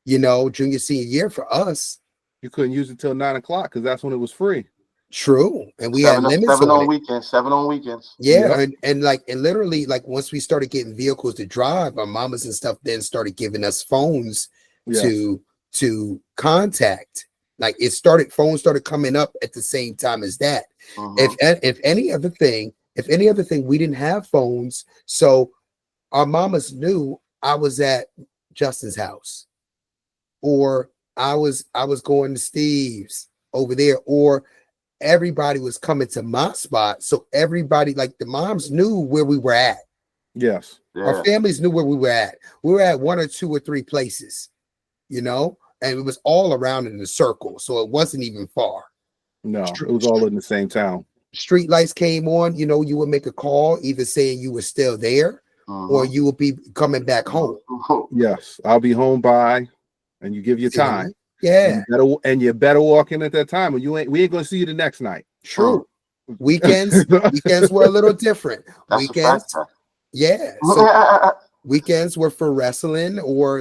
Junior, senior year for us. You couldn't use it till 9 o'clock because that's when it was free. True. And we had limits on weekends. 7 on weekends. Yeah. Yep. And literally, like once we started getting vehicles to drive, our mamas and stuff then started giving us phones to contact. Like phones started coming up at the same time as that. If any other thing, we didn't have phones. So our mamas knew I was at Justin's house, or I was going to Steve's over there, or everybody was coming to my spot. So everybody, like the moms, knew where we were at. Yes. Yeah. Our families knew where we were at. We were at 1 or 2 or 3 places, and it was all around in a circle. So it wasn't even far. No, it was all in the same town. Street lights came on, you would make a call, either saying you were still there or you would be coming back home. Yes. I'll be home by, and you give your time. Yeah. You better walk in at that time, or we ain't gonna see you the next night. True. Weekends were a little different. Weekends. Yeah. So weekends were for wrestling or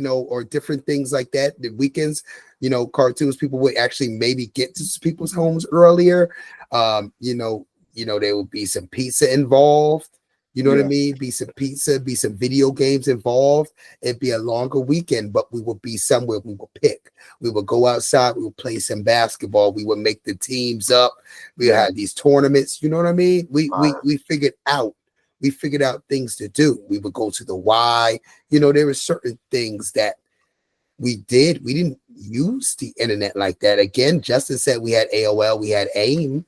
or different things like that. The weekends, cartoons, people would actually maybe get to people's homes earlier. There would be some pizza involved. You know what I mean? Be some pizza, be some video games involved. It'd be a longer weekend, but we would be somewhere we would pick. We would go outside, we would play some basketball, we would make the teams up. We had these tournaments, you know what I mean? We figured out things to do. We would go to the Y. There were certain things that we did. We didn't use the internet like that. Again, Justin said we had AOL, we had AIM.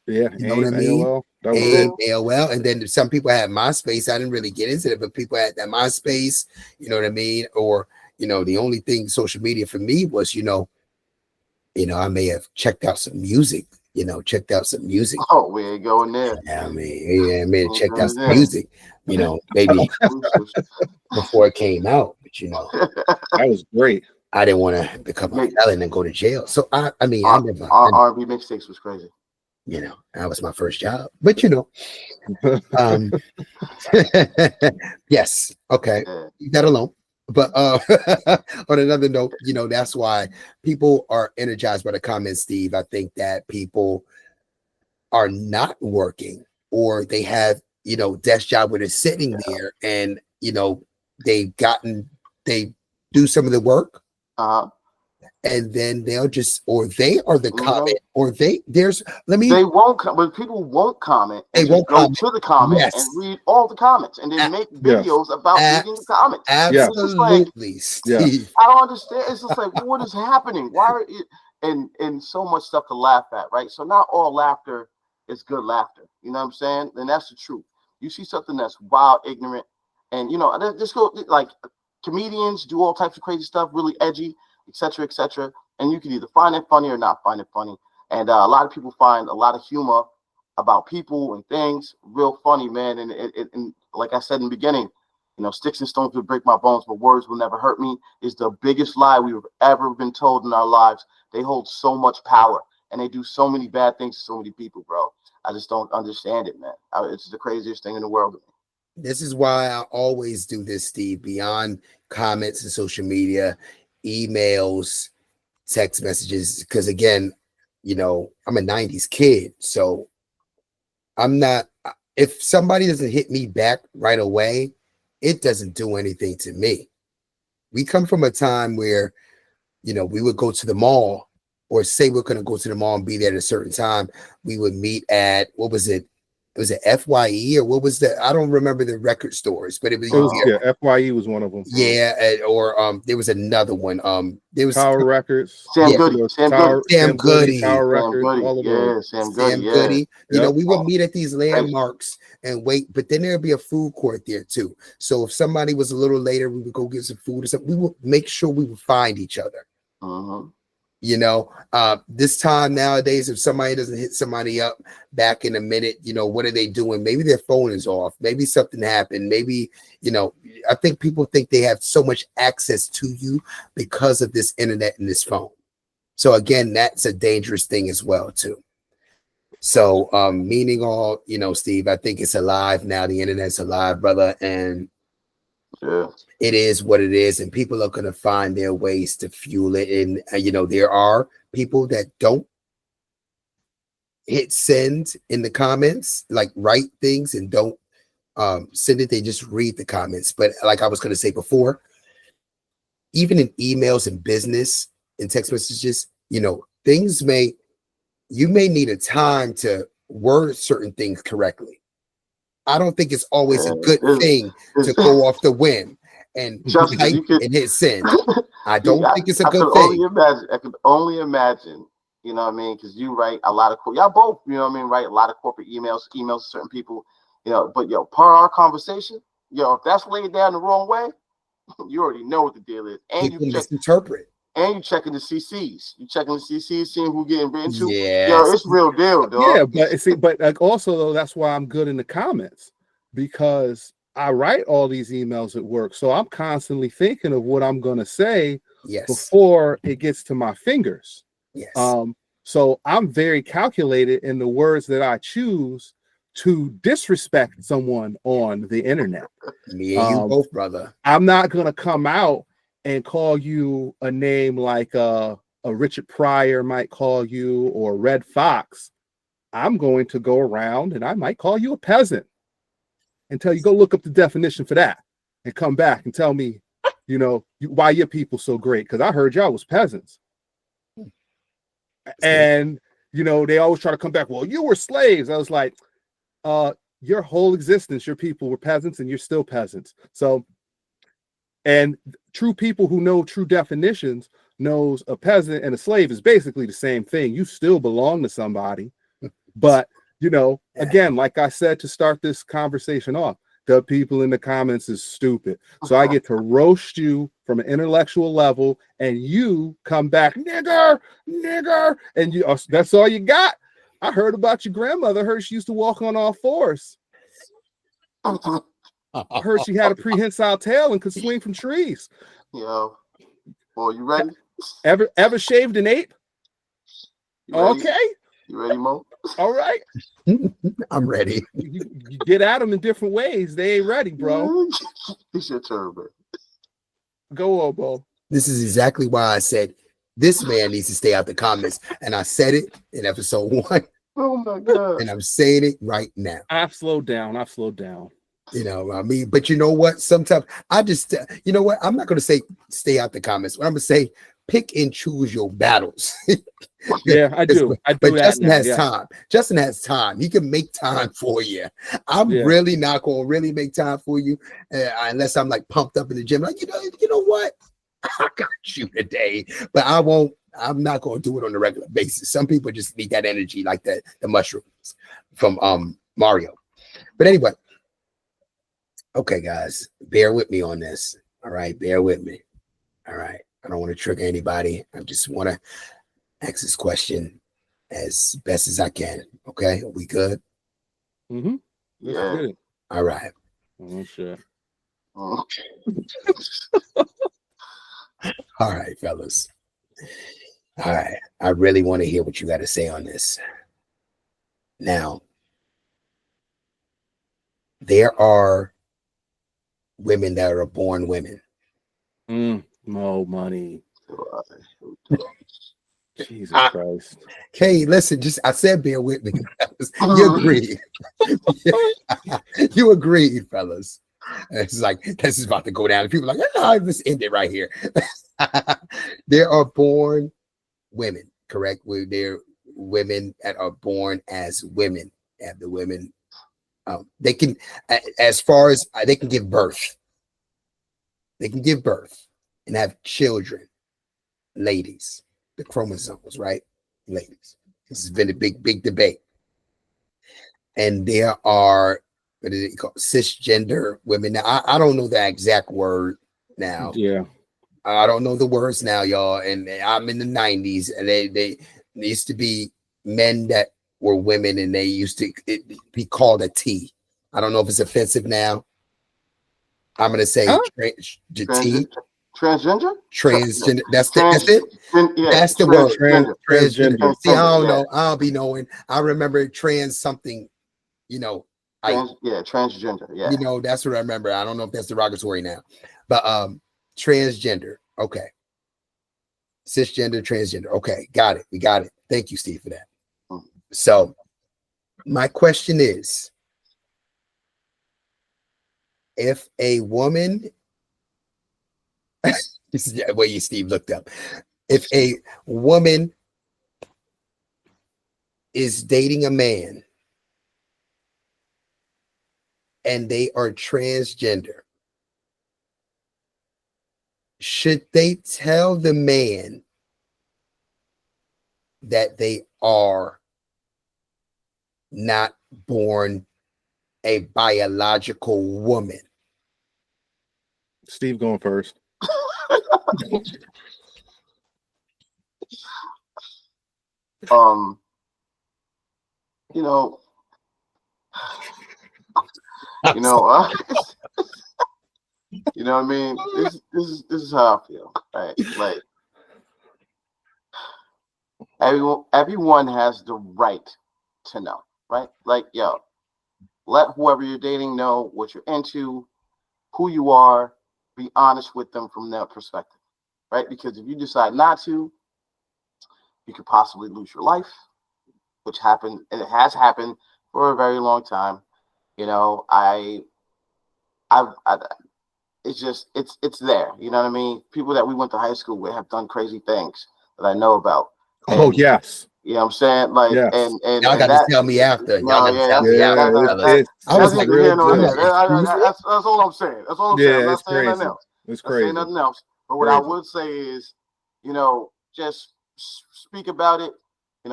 Yeah, you know what I mean? AOL. That was it. AOL, and then some people had MySpace. I didn't really get into it, but people had that MySpace. You know what I mean? Or the only thing social media for me was I may have checked out some music. Oh, we ain't going there. I may have checked out some music. Maybe before it came out. But that was great. I didn't want to become a felon and go to jail. So I never. R&B mixtapes was crazy. That was my first job. But yes, okay, leave that alone. But on another note, that's why people are energized by the comments, Steve. I think that people are not working, or they have desk job where they're sitting there and they do some of the work and then they'll just, or they are the Mhm. comment, or they won't but people won't comment They and won't just go comment. to the comments Yes. and read all the comments and then make Yes. videos about reading the comments. Yes. It's just like, Absolutely, Steve. I don't understand. It's just like, what is happening? Why are it and so much stuff to laugh at, right? So not all laughter is good laughter. You know what I'm saying? And that's the truth. You see something that's wild, ignorant, and just go like comedians do all types of crazy stuff, really edgy, etc., etc. And you can either find it funny or not find it funny. And a lot of people find a lot of humor about people and things real funny, man. And like I said in the beginning, sticks and stones will break my bones, but words will never hurt me is the biggest lie we've ever been told in our lives. They hold so much power and they do so many bad things to so many people, bro. I just don't understand it, man. It's the craziest thing in the world to me. This is why I always do this, Steve, beyond comments and social media, emails, text messages. Because again, I'm a 90s kid. So I'm not, if somebody doesn't hit me back right away, it doesn't do anything to me. We come from a time where, we would go to the mall or say we're going to go to the mall and be there at a certain time. We would meet at, what was it? Was it FYE or what was that? I don't remember the record stores, but it was FYE was one of them. Yeah, or there was another one. There was Tower Records. Sam Goody. Sam Goody. Tower Records. All of those. Sam Goody. Yep. We would meet at these landmarks and wait, but then there'd be a food court there too. So if somebody was a little later, we would go get some food or something. We would make sure we would find each other. This time nowadays, if somebody doesn't hit somebody up back in a minute, what are they doing? Maybe their phone is off. Maybe something happened. Maybe, I think people think they have so much access to you because of this internet and this phone. So again, that's a dangerous thing as well too. So meaning all, Steve, I think it's alive now. The internet's alive, brother. And it is what it is, and people are going to find their ways to fuel it. And there are people that don't hit send in the comments, like write things and don't send it. They just read the comments. But like I was going to say before, even in emails and business and text messages, things you may need a time to word certain things correctly. I don't think it's always a good thing to go off the whim and type and hit send. I don't think it's a good thing. I could only imagine, you know what I mean? Because you write a lot of, y'all both, you know what I mean, write a lot of corporate emails to certain people, but per our conversation, if that's laid down the wrong way, you already know what the deal is. And people misinterpret. And you checking the CCs. You checking the CCs, seeing who getting written to. Yeah, it's real deal, dog. Yeah, but like also though, that's why I'm good in the comments, because I write all these emails at work. So I'm constantly thinking of what I'm gonna say before it gets to my fingers. Yes. So I'm very calculated in the words that I choose to disrespect someone on the internet. Me and you both, brother. I'm not gonna come out and call you a name like a Richard Pryor might call you, or Red Fox. I'm going to go around and I might call you a peasant and tell you, go look up the definition for that and come back and tell me, why your people so great. Because I heard y'all was peasants. And, they always try to come back. Well, you were slaves. I was like, your whole existence, your people were peasants and you're still peasants. So, and true people who know true definitions knows a peasant and a slave is basically the same thing. You still belong to somebody. But, again, like I said to start this conversation off, the people in the comments is stupid. So I get to roast you from an intellectual level and you come back, nigger, and that's all you got. I heard about your grandmother. I heard she used to walk on all fours. I heard she had a prehensile tail and could swing from trees. Well, you ready? Ever shaved an ape? Okay. You ready, Mo? All right. I'm ready. You get at them in different ways. They ain't ready, bro. It's your turn, bro. Go, Obo. This is exactly why I said this man needs to stay out the comments. And I said it in episode 1. Oh, my God. And I'm saying it right now. I've slowed down. But you know what? Sometimes I just, I'm not going to say stay out the comments. I'm going to say pick and choose your battles. Yeah, I do. I do But that Justin now. has Yeah. time. Justin has time. He can make time for you. I'm Yeah. really not going to really make time for you unless I'm like pumped up in the gym. Like, you know what? I got you today, but I won't. I'm not going to do it on a regular basis. Some people just need that energy, like the mushrooms from Mario. But anyway, okay, guys, bear with me on this. All right, bear with me. All right, I don't want to trigger anybody. I just want to ask this question as best as I can. Okay, are we good? Mm-hmm. Let's Yeah. get it. All right. Oh shit. All right, fellas. All right, I really want to hear what you got to say on this. Now, there are women that are born women. More money. Jesus Christ. Okay, listen, I said bear with me. You agreed. You agreed, fellas. It's like this is about to go down. And people are like, let's end it right here. There are born women, correct? They're women that are born as women. And the women, they can, as far as they can give birth. They can give birth and have children, ladies. The chromosomes, right? Ladies. This has been a big debate. And there are what is it called? Cisgender women. Now, I don't know the exact word now. Yeah. I don't know the words now, y'all. And I'm in the 90s, and they used to be men that were women, and they used to be called a T. I don't know if it's offensive now. I'm gonna say T. Transgender? Transgender. That's it. Yeah, That's the word. Transgender. See, I don't know. I'll be knowing. I remember trans something, transgender. Yeah. That's what I remember. I don't know if that's derogatory now. But transgender. Okay. Cisgender, transgender. Okay, got it. We got it. Thank you, Steve, for that. So my question is, if a woman this is the way you Steve looked up. If a woman is dating a man and they are transgender, should they tell the man that they are not born a biological woman? Steve going first. You know, you know what I mean? This is how I feel, right? Like everyone has the right to know, right? Like, yo, let whoever you're dating know what you're into, who you are, be honest with them from their perspective, right? Because if you decide not to, you could possibly lose your life, which happened, and it has happened for a very long time. It's there. You know what I mean? People that we went to high school with have done crazy things that I know about. Oh, yes. You know what I'm saying? Like, yes. and y'all got to tell me after. Y'all got to tell me after. I was like, that's all I'm saying. That's all I'm saying. I'm not saying nothing else. It's crazy. I'm saying nothing else. But what I would say is, just speak about it. I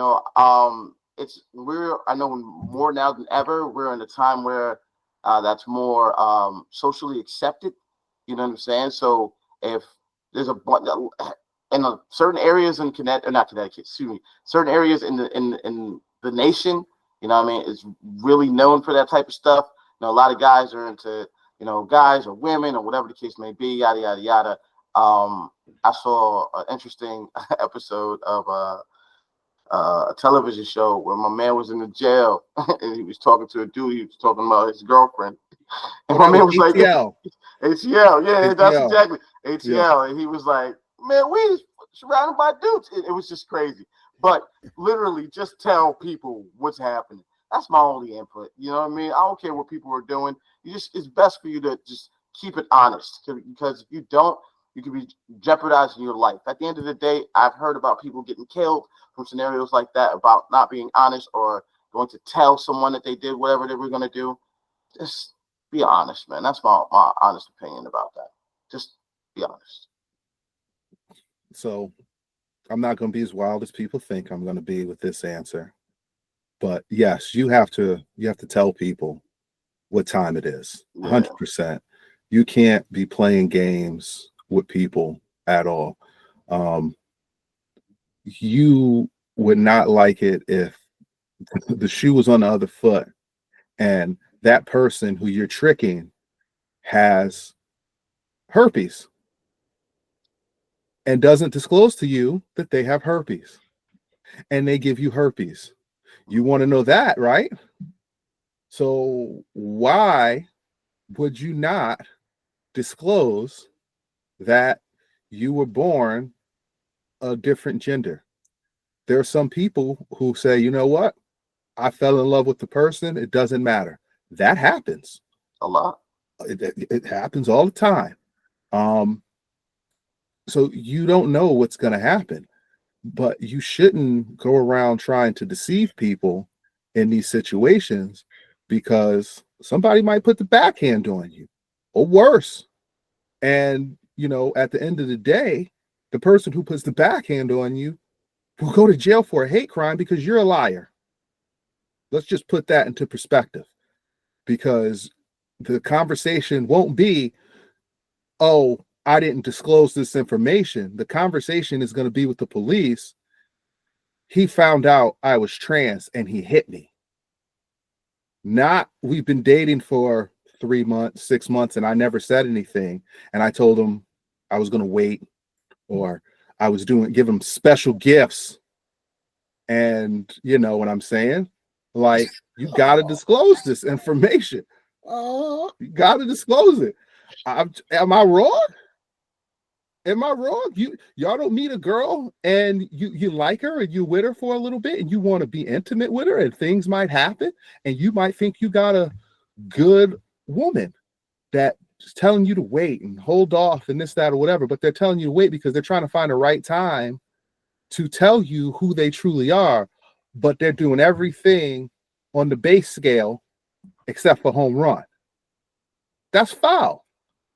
know more now than ever, we're in a time where that's more socially accepted. You know what I'm saying? So if there's certain areas in Connecticut, certain areas in the nation, you know what I mean, is really known for that type of stuff. A lot of guys are into, guys or women or whatever the case may be, yada yada yada. I saw an interesting episode of a television show where my man was in the jail and he was talking to a dude. He was talking about his girlfriend, and my man was like, ATL, yeah, that's exactly ATL. Yeah. And he was like, man, we surrounded by dudes. It was just crazy. But literally, just tell people what's happening. That's my only input. You know what I mean? I don't care what people are doing. It's best for you to just keep it honest, because if you don't, you could be jeopardizing your life. At the end of the day, I've heard about people getting killed from scenarios like that, about not being honest or going to tell someone that they did whatever they were going to do. Just be honest, man. That's my honest opinion about that. Just be honest. So I'm not going to be as wild as people think I'm going to be with this answer. But yes, you have to tell people what time it is. 100%. You can't be playing games with people at all. You would not like it if the shoe was on the other foot and that person who you're tricking has herpes and doesn't disclose to you that they have herpes and they give you herpes. You want to know that, right? So why would you not disclose that you were born a different gender? There are some people who say, you know what? I fell in love with the person. It doesn't matter. That happens a lot. It happens all the time. So you don't know what's going to happen, but you shouldn't go around trying to deceive people in these situations, because somebody might put the backhand on you or worse. And, you know, at the end of the day, the person who puts the backhand on you will go to jail for a hate crime because you're a liar. Let's just put that into perspective, because the conversation won't be, oh, I didn't disclose this information. The conversation is going to be with the police. He found out I was trans and he hit me. Not, we've been dating for 3 months, 6 months, and I never said anything. And I told him I was going to wait, or I was give him special gifts. And you know what I'm saying? Like, you got to disclose this information. You got to disclose it. Am I wrong? Am I wrong? Y'all don't meet a girl and you like her and you with her for a little bit and you want to be intimate with her and things might happen and you might think you got a good woman that is telling you to wait and hold off and this, that, or whatever, but they're telling you to wait because they're trying to find the right time to tell you who they truly are, but they're doing everything on the base scale except for home run. That's foul.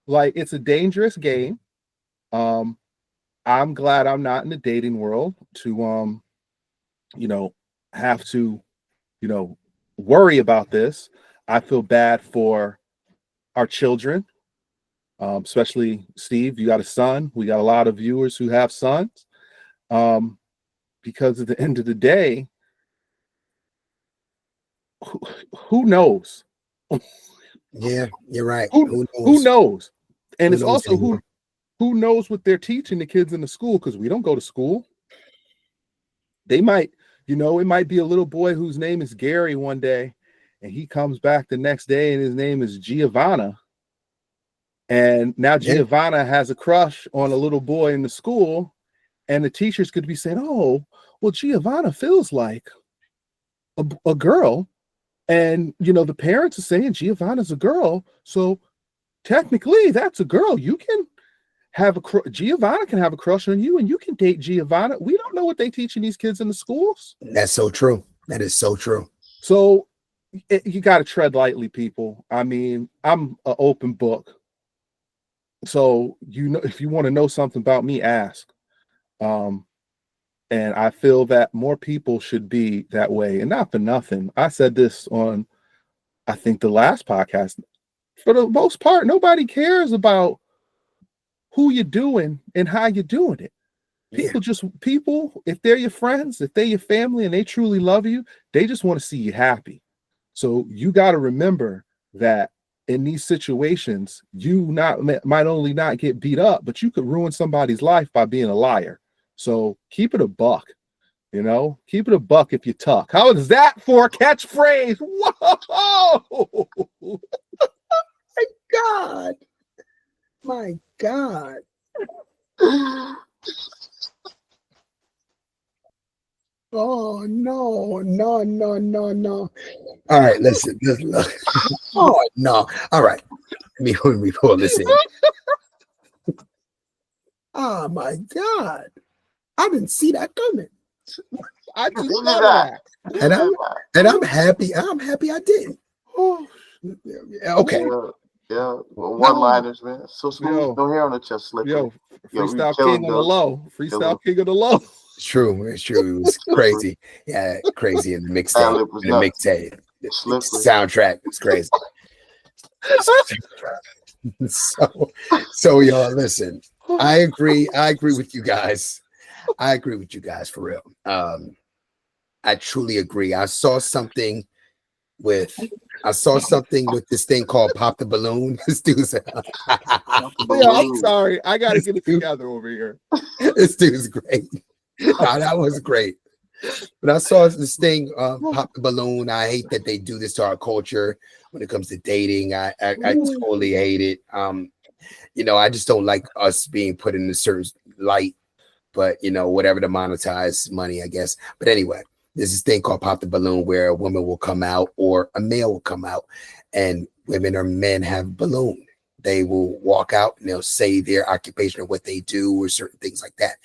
Like, it's a dangerous game. I'm glad I'm not in the dating world to have to worry about this. I feel bad for our children, especially Steve. You got a son. We got a lot of viewers who have sons, because at the end of the day, who knows? Yeah, you're right. Who knows? And it's also who knows what they're teaching the kids in the school, because we don't go to school. They might, it might be a little boy whose name is Gary one day, and he comes back the next day and his name is Giovanna. And now Giovanna has a crush on a little boy in the school, and the teachers could be saying, oh, well, Giovanna feels like a girl. And, the parents are saying Giovanna's a girl. So technically that's a girl. You can have Giovanna can have a crush on you and you can date Giovanna. We don't know what they teaching these kids in the schools. That's so true. That is so true. So you got to tread lightly, people. I mean, I'm an open book. So, if you want to know something about me, ask. And I feel that more people should be that way. And not for nothing, I said this on, I think, the last podcast. For the most part, nobody cares about who you're doing and how you're doing it. People, if they're your friends, if they're your family and they truly love you, they just want to see you happy. So you got to remember that in these situations, you might only not get beat up, but you could ruin somebody's life by being a liar. So keep it a buck, keep it a buck if you tuck. How is that for a catchphrase? Whoa! My God. My God. Oh, no. All right, listen. Oh, no. All right. Let me pull this in. Oh my God. I didn't see that coming. I just Look thought at of that. And Look at I'm happy. I'm happy I didn't. that. Okay. Yeah. Well, No. one-liners, man. So smooth. Yo. No hair on the chest, slippery. Yo, Yo, you freestyle killing king on the them. low. Freestyle Killing. king on the low. It's true. It's true. It was crazy. Yeah, crazy in the Ad mixtape. lib was In the nuts. mixtape. The Slippery. soundtrack was crazy. So y'all listen. I agree with you guys. I agree with you guys for real. I truly agree. I saw something with this thing called Pop the Balloon. This dude's Yeah, I'm sorry. I gotta get it together over here. this dude's great. Nah, that was great. But I saw this thing, Pop the Balloon. I hate that they do this to our culture when it comes to dating. I totally hate it. I just don't like us being put in a certain light, but whatever to monetize money, I guess. But anyway, there's this thing called Pop the Balloon where a woman will come out or a male will come out, and women or men have balloon. They will walk out and they'll say their occupation or what they do or certain things like that.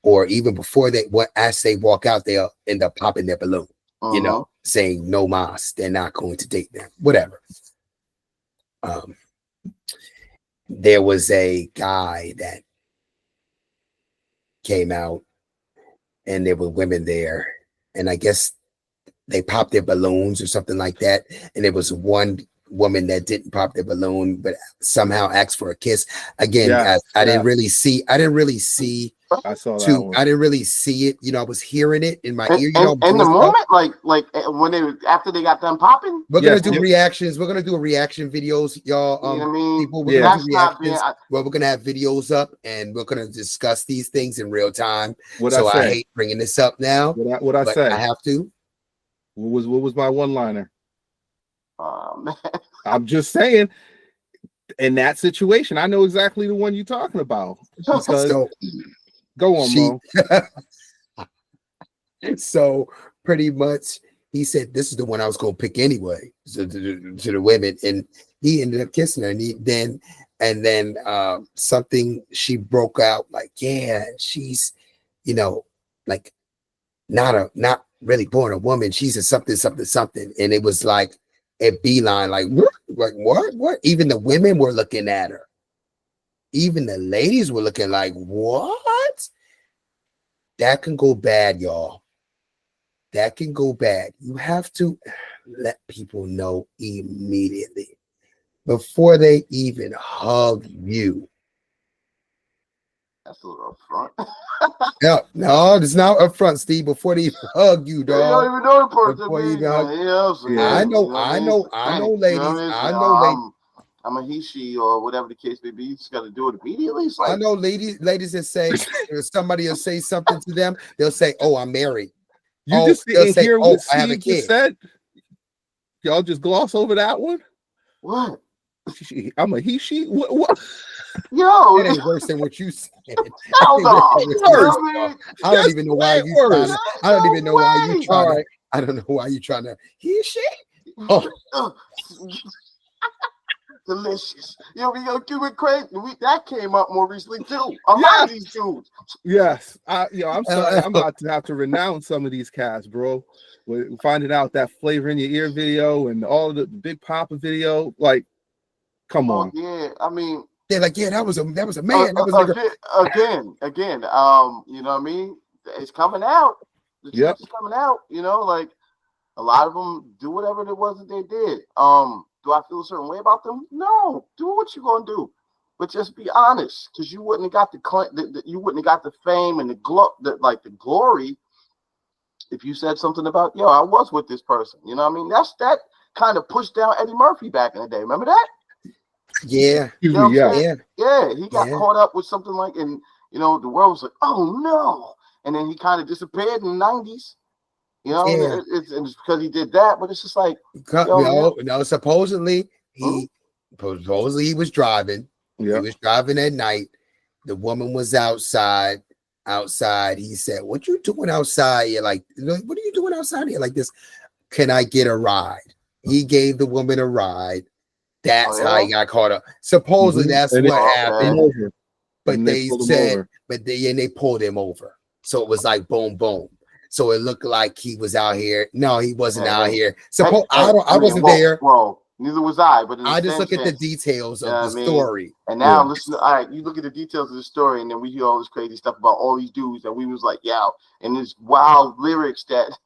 Or even before as they walk out, they'll end up popping their balloon, saying no mas, they're not going to date them, whatever. There was a guy that came out and there were women there, and I guess they popped their balloons or something like that. And there was one woman that didn't pop their balloon, but somehow asked for a kiss. Again, guys, I didn't really see. I saw that one. I didn't really see it. I was hearing it in my ear. In the moment, like when after they got done popping. We're gonna do reactions. We're gonna do reaction videos, y'all. You know what I mean? People, we're gonna do reactions. We're gonna have videos up, and we're gonna discuss these things in real time. I hate bringing this up now. What I say? I have to. What was my one-liner? Man. I'm just saying. In that situation, I know exactly the one you're talking about. Because go on, Mo. So pretty much, he said this is the one I was going to pick anyway to the women, and he ended up kissing her, and then something she broke out like, yeah, she's like not really born a woman, she's a something, and it was like a beeline, like what? Even the women were looking at her. Even the ladies were looking like, what? That can go bad, y'all. That can go bad. You have to let people know immediately before they even hug you. That's a little upfront. No, it's not upfront, Steve. Before they even hug you, dog. You don't even know the person. Before you I know, ladies. I'm a he, she, or whatever the case may be. You just got to do it immediately. It's like, I know ladies that say, if somebody will say something to them, they'll say, "Oh, I'm married." You just didn't hear what Steve just said. Y'all just gloss over that one. What? I'm a he, she. What? Yo, it ain't worse than what you said. Hold on. I don't even know why you trying to. I don't even know why you trying to. I don't know why you trying to. He, she. Oh. Delicious. Yo, give it crazy. That came up more recently too. A lot of these dudes. Yes. I'm sorry. I'm about to have to renounce some of these cats, bro. We're finding out that Flavor in Your Ear video and all of the Big Papa video. Like, come on. Yeah, I mean, they're like, yeah, that was a man. That was again. You know what I mean? It's coming out. The truth is coming out. Like a lot of them do whatever it was that they did. Do I feel a certain way about them? No. Do what you're gonna do, but just be honest, because you wouldn't have got you wouldn't have got the fame and the glory if you said something about, yo, I was with this person. You know what I mean? That kind of pushed down Eddie Murphy back in the day. Remember that? Yeah. He got caught up with something like, and the world was like, oh no, and then he kind of disappeared in the 90s. It's because he did that, but it's just like, supposedly he was driving. He was driving at night. The woman was outside. He said, "What you doing outside?" You're like, "What are you doing outside here like this? Can I get a ride?" He gave the woman a ride. That's how he got caught up. Supposedly that's what happened. but And they pulled him said, over. but they pulled him over. So it was like boom, boom. So it looked like he was out here. No, he wasn't out here. Hey, I wasn't there. Well, neither was I. But in I the just same look at the sense, details you of know the what I mean? story. And now Yeah. listen. All right, you look at the details of the story, and then we hear all this crazy stuff about all these dudes that we was like, yeah, and this wild lyrics that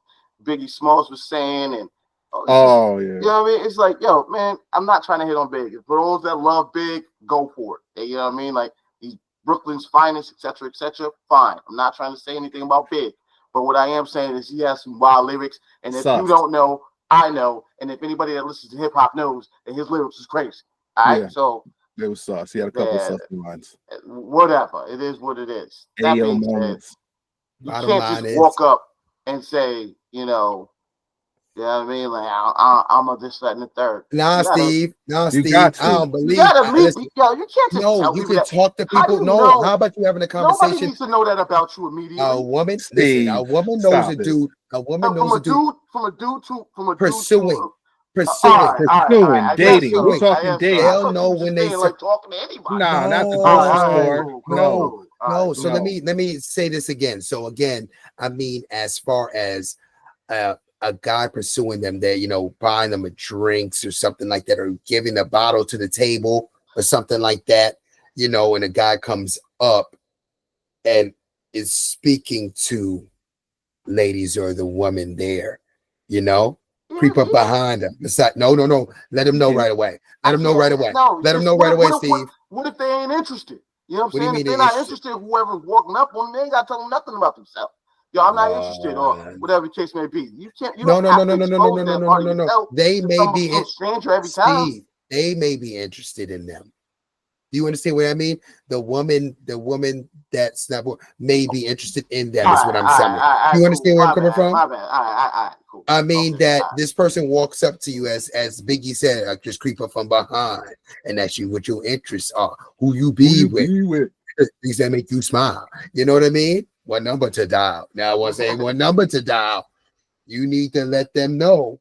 Biggie Smalls was saying, and Oh you yeah. know what I mean? It's like, yo, man, I'm not trying to hit on Big. For those that love Big, go for it. You know what I mean? Like, he's Brooklyn's finest, etc., etc. Fine. I'm not trying to say anything about Big. But what I am saying is he has some wild lyrics. And if you don't know, I know. And if anybody that listens to hip hop knows that his lyrics is crazy. All right. Yeah. So It was sus. He had a couple of sus lines. whatever. It is what it is. That Ayo being said, moments. you Bottom can't line just is, walk up and say, you know what I mean? Like, I'm a this, that, and the third. nah, Steve. You got to. I don't You believe. gotta leave. Listen, Yo, you can't just no, tell you people can that. talk to How do people. you No, know? how about you having a Nobody conversation? needs to know that about you immediately. A woman, Steve, listen, a woman knows stop a it. dude. A woman knows a dude. From a dude to Pursuing. all right, Pursuing, I guess dating. so. We're talking I guess so. dating. I They'll thought know you was when just they saying say, like talking to anybody. Nah, not the no, grocery all right, store. cool, No. cool. All no. right, So no. let me say this again. So again, I mean, as far as a guy pursuing them, that buying them a drinks or something like that, or giving a bottle to the table or something like that, and a guy comes up and is speaking to ladies or the woman there, creep up behind them. It's like, no. Let him know right away. Let him know right away. No, Let him just know right away, Steve. What if they ain't interested? You know what I'm What do you saying? mean If they're they're not interested? interested, whoever's walking up on them, they ain't got to tell them nothing about themselves. Yo, I'm not interested, or whatever the case may be. You can't. You No. don't have to expose that part of yourself They to may be some stranger every time. Steve. They may be interested in them. Do you understand what I mean? The woman that's not may be interested in them is what I'm saying. You understand where I'm coming from? My bad. All right, cool. I mean that this person walks up to you as Biggie said, like just creep up from behind and ask you what your interests are, who you be with, things that make you smile. You know what I mean? What number to dial? Now I want to say what number to dial. You need to let them know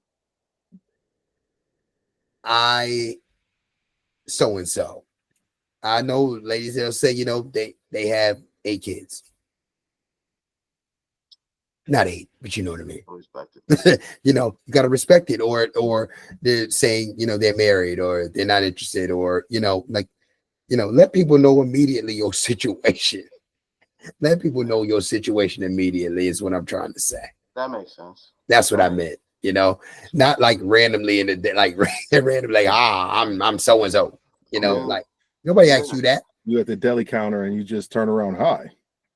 I so and so. I know ladies that'll say, they have 8 kids. Not 8, but you know what I mean. Respect it. You gotta respect it, or they're saying, they're married or they're not interested, or let people know immediately your situation. Let people know your situation immediately is what I'm trying to say. That makes sense. That's what I meant. Not like randomly in the day, like randomly, I'm so and so. Like nobody asked you that. You at the deli counter and you just turn around. Hi,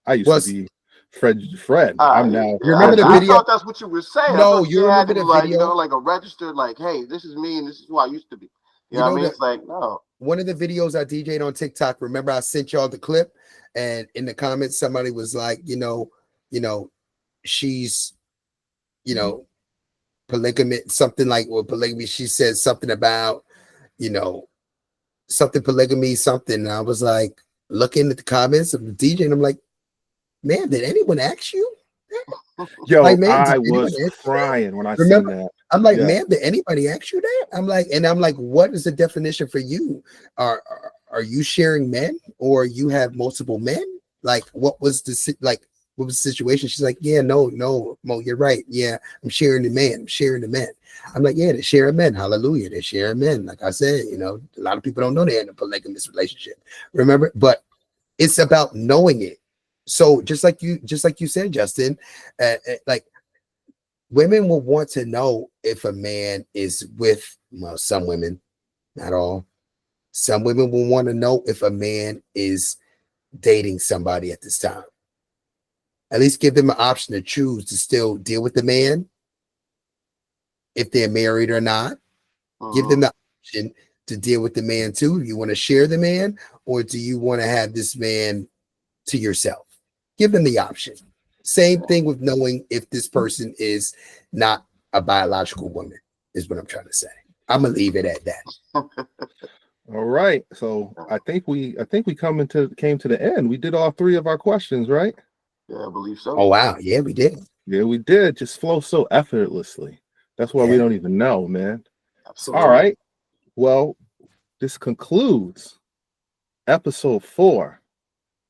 I used to be Fred. I'm now. You remember the video? I thought that's what you were saying. No, you remember the like, video? Like a registered, like, hey, this is me and this is who I used to be. You know what I mean? It's like, no. One of the videos I DJ'd on TikTok, remember I sent y'all the clip, and in the comments somebody was like, she's, polygamy, something like, well, polygamy. She said something about, something polygamy, something. And I was like, looking at the comments of the DJ, and I'm like, man, did anyone ask you? Yo, like, man, I was crying when I seen that. I'm like, man, did anybody ask you that? I'm like, what is the definition for you? Are you sharing men, or you have multiple men? Like, what was the situation? She's like, yeah, no, Mo, you're right. Yeah, I'm sharing the man. I'm like, yeah, they're sharing men. Hallelujah, they're sharing men. Like I said, a lot of people don't know they're in a polygamous relationship. Remember, but it's about knowing it. So just like you said, Justin, like women will want to know if a man is with, well, some women, not all. Some women will want to know if a man is dating somebody at this time. At least give them an option to choose to still deal with the man if they're married or not. Give them the option to deal with the man too. Do you want to share the man, or do you want to have this man to yourself? Give them the option. Same thing with knowing if this person is not a biological woman, is what I'm trying to say. I'm gonna leave it at that. All right. So I think we came to the end. We did all 3 of our questions, right? Yeah, I believe so. Oh wow, yeah, we did. Yeah, we did. Just flow so effortlessly. That's why we don't even know, man. Absolutely. All right. Well, this concludes episode 4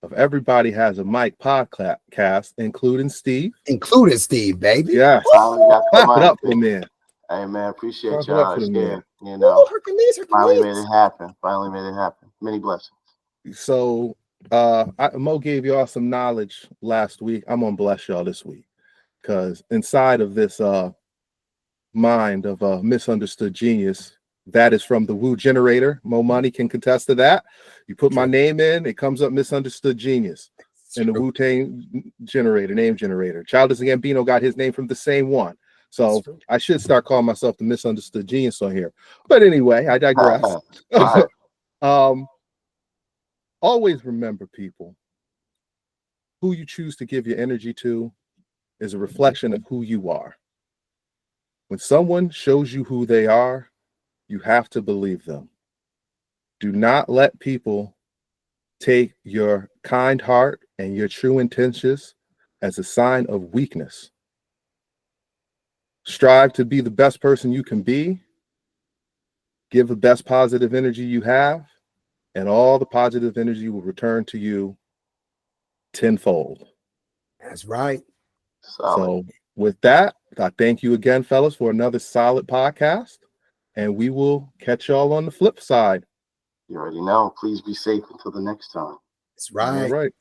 of Everybody Has a Mic podcast, including Steve. Including Steve, baby. Yes. Finally got the Clap it mic. up for the man. Hey man, appreciate Clap it up y'all. for the Yeah, man. you know, Ooh, Hercules, finally made Hercules. it happen. Finally made it happen. Many blessings. So Mo gave y'all some knowledge last week. I'm gonna bless y'all this week, because inside of this mind of a misunderstood genius, that is from the Woo generator. Mo Money can contest to that. You put my name in, it comes up misunderstood genius. And the Wu-Tang generator, name generator. Childish Gambino got his name from the same one. So I should start calling myself the misunderstood genius on here. But anyway, I digress. Always remember, people, who you choose to give your energy to is a reflection of who you are. When someone shows you who they are, you have to believe them. Do not let people take your kind heart and your true intentions as a sign of weakness. Strive to be the best person you can be. Give the best positive energy you have, and all the positive energy will return to you tenfold. That's right. Solid. So with that, I thank you again, fellas, for another solid podcast, and we will catch y'all on the flip side. You already know. Please be safe until the next time. That's right. All right.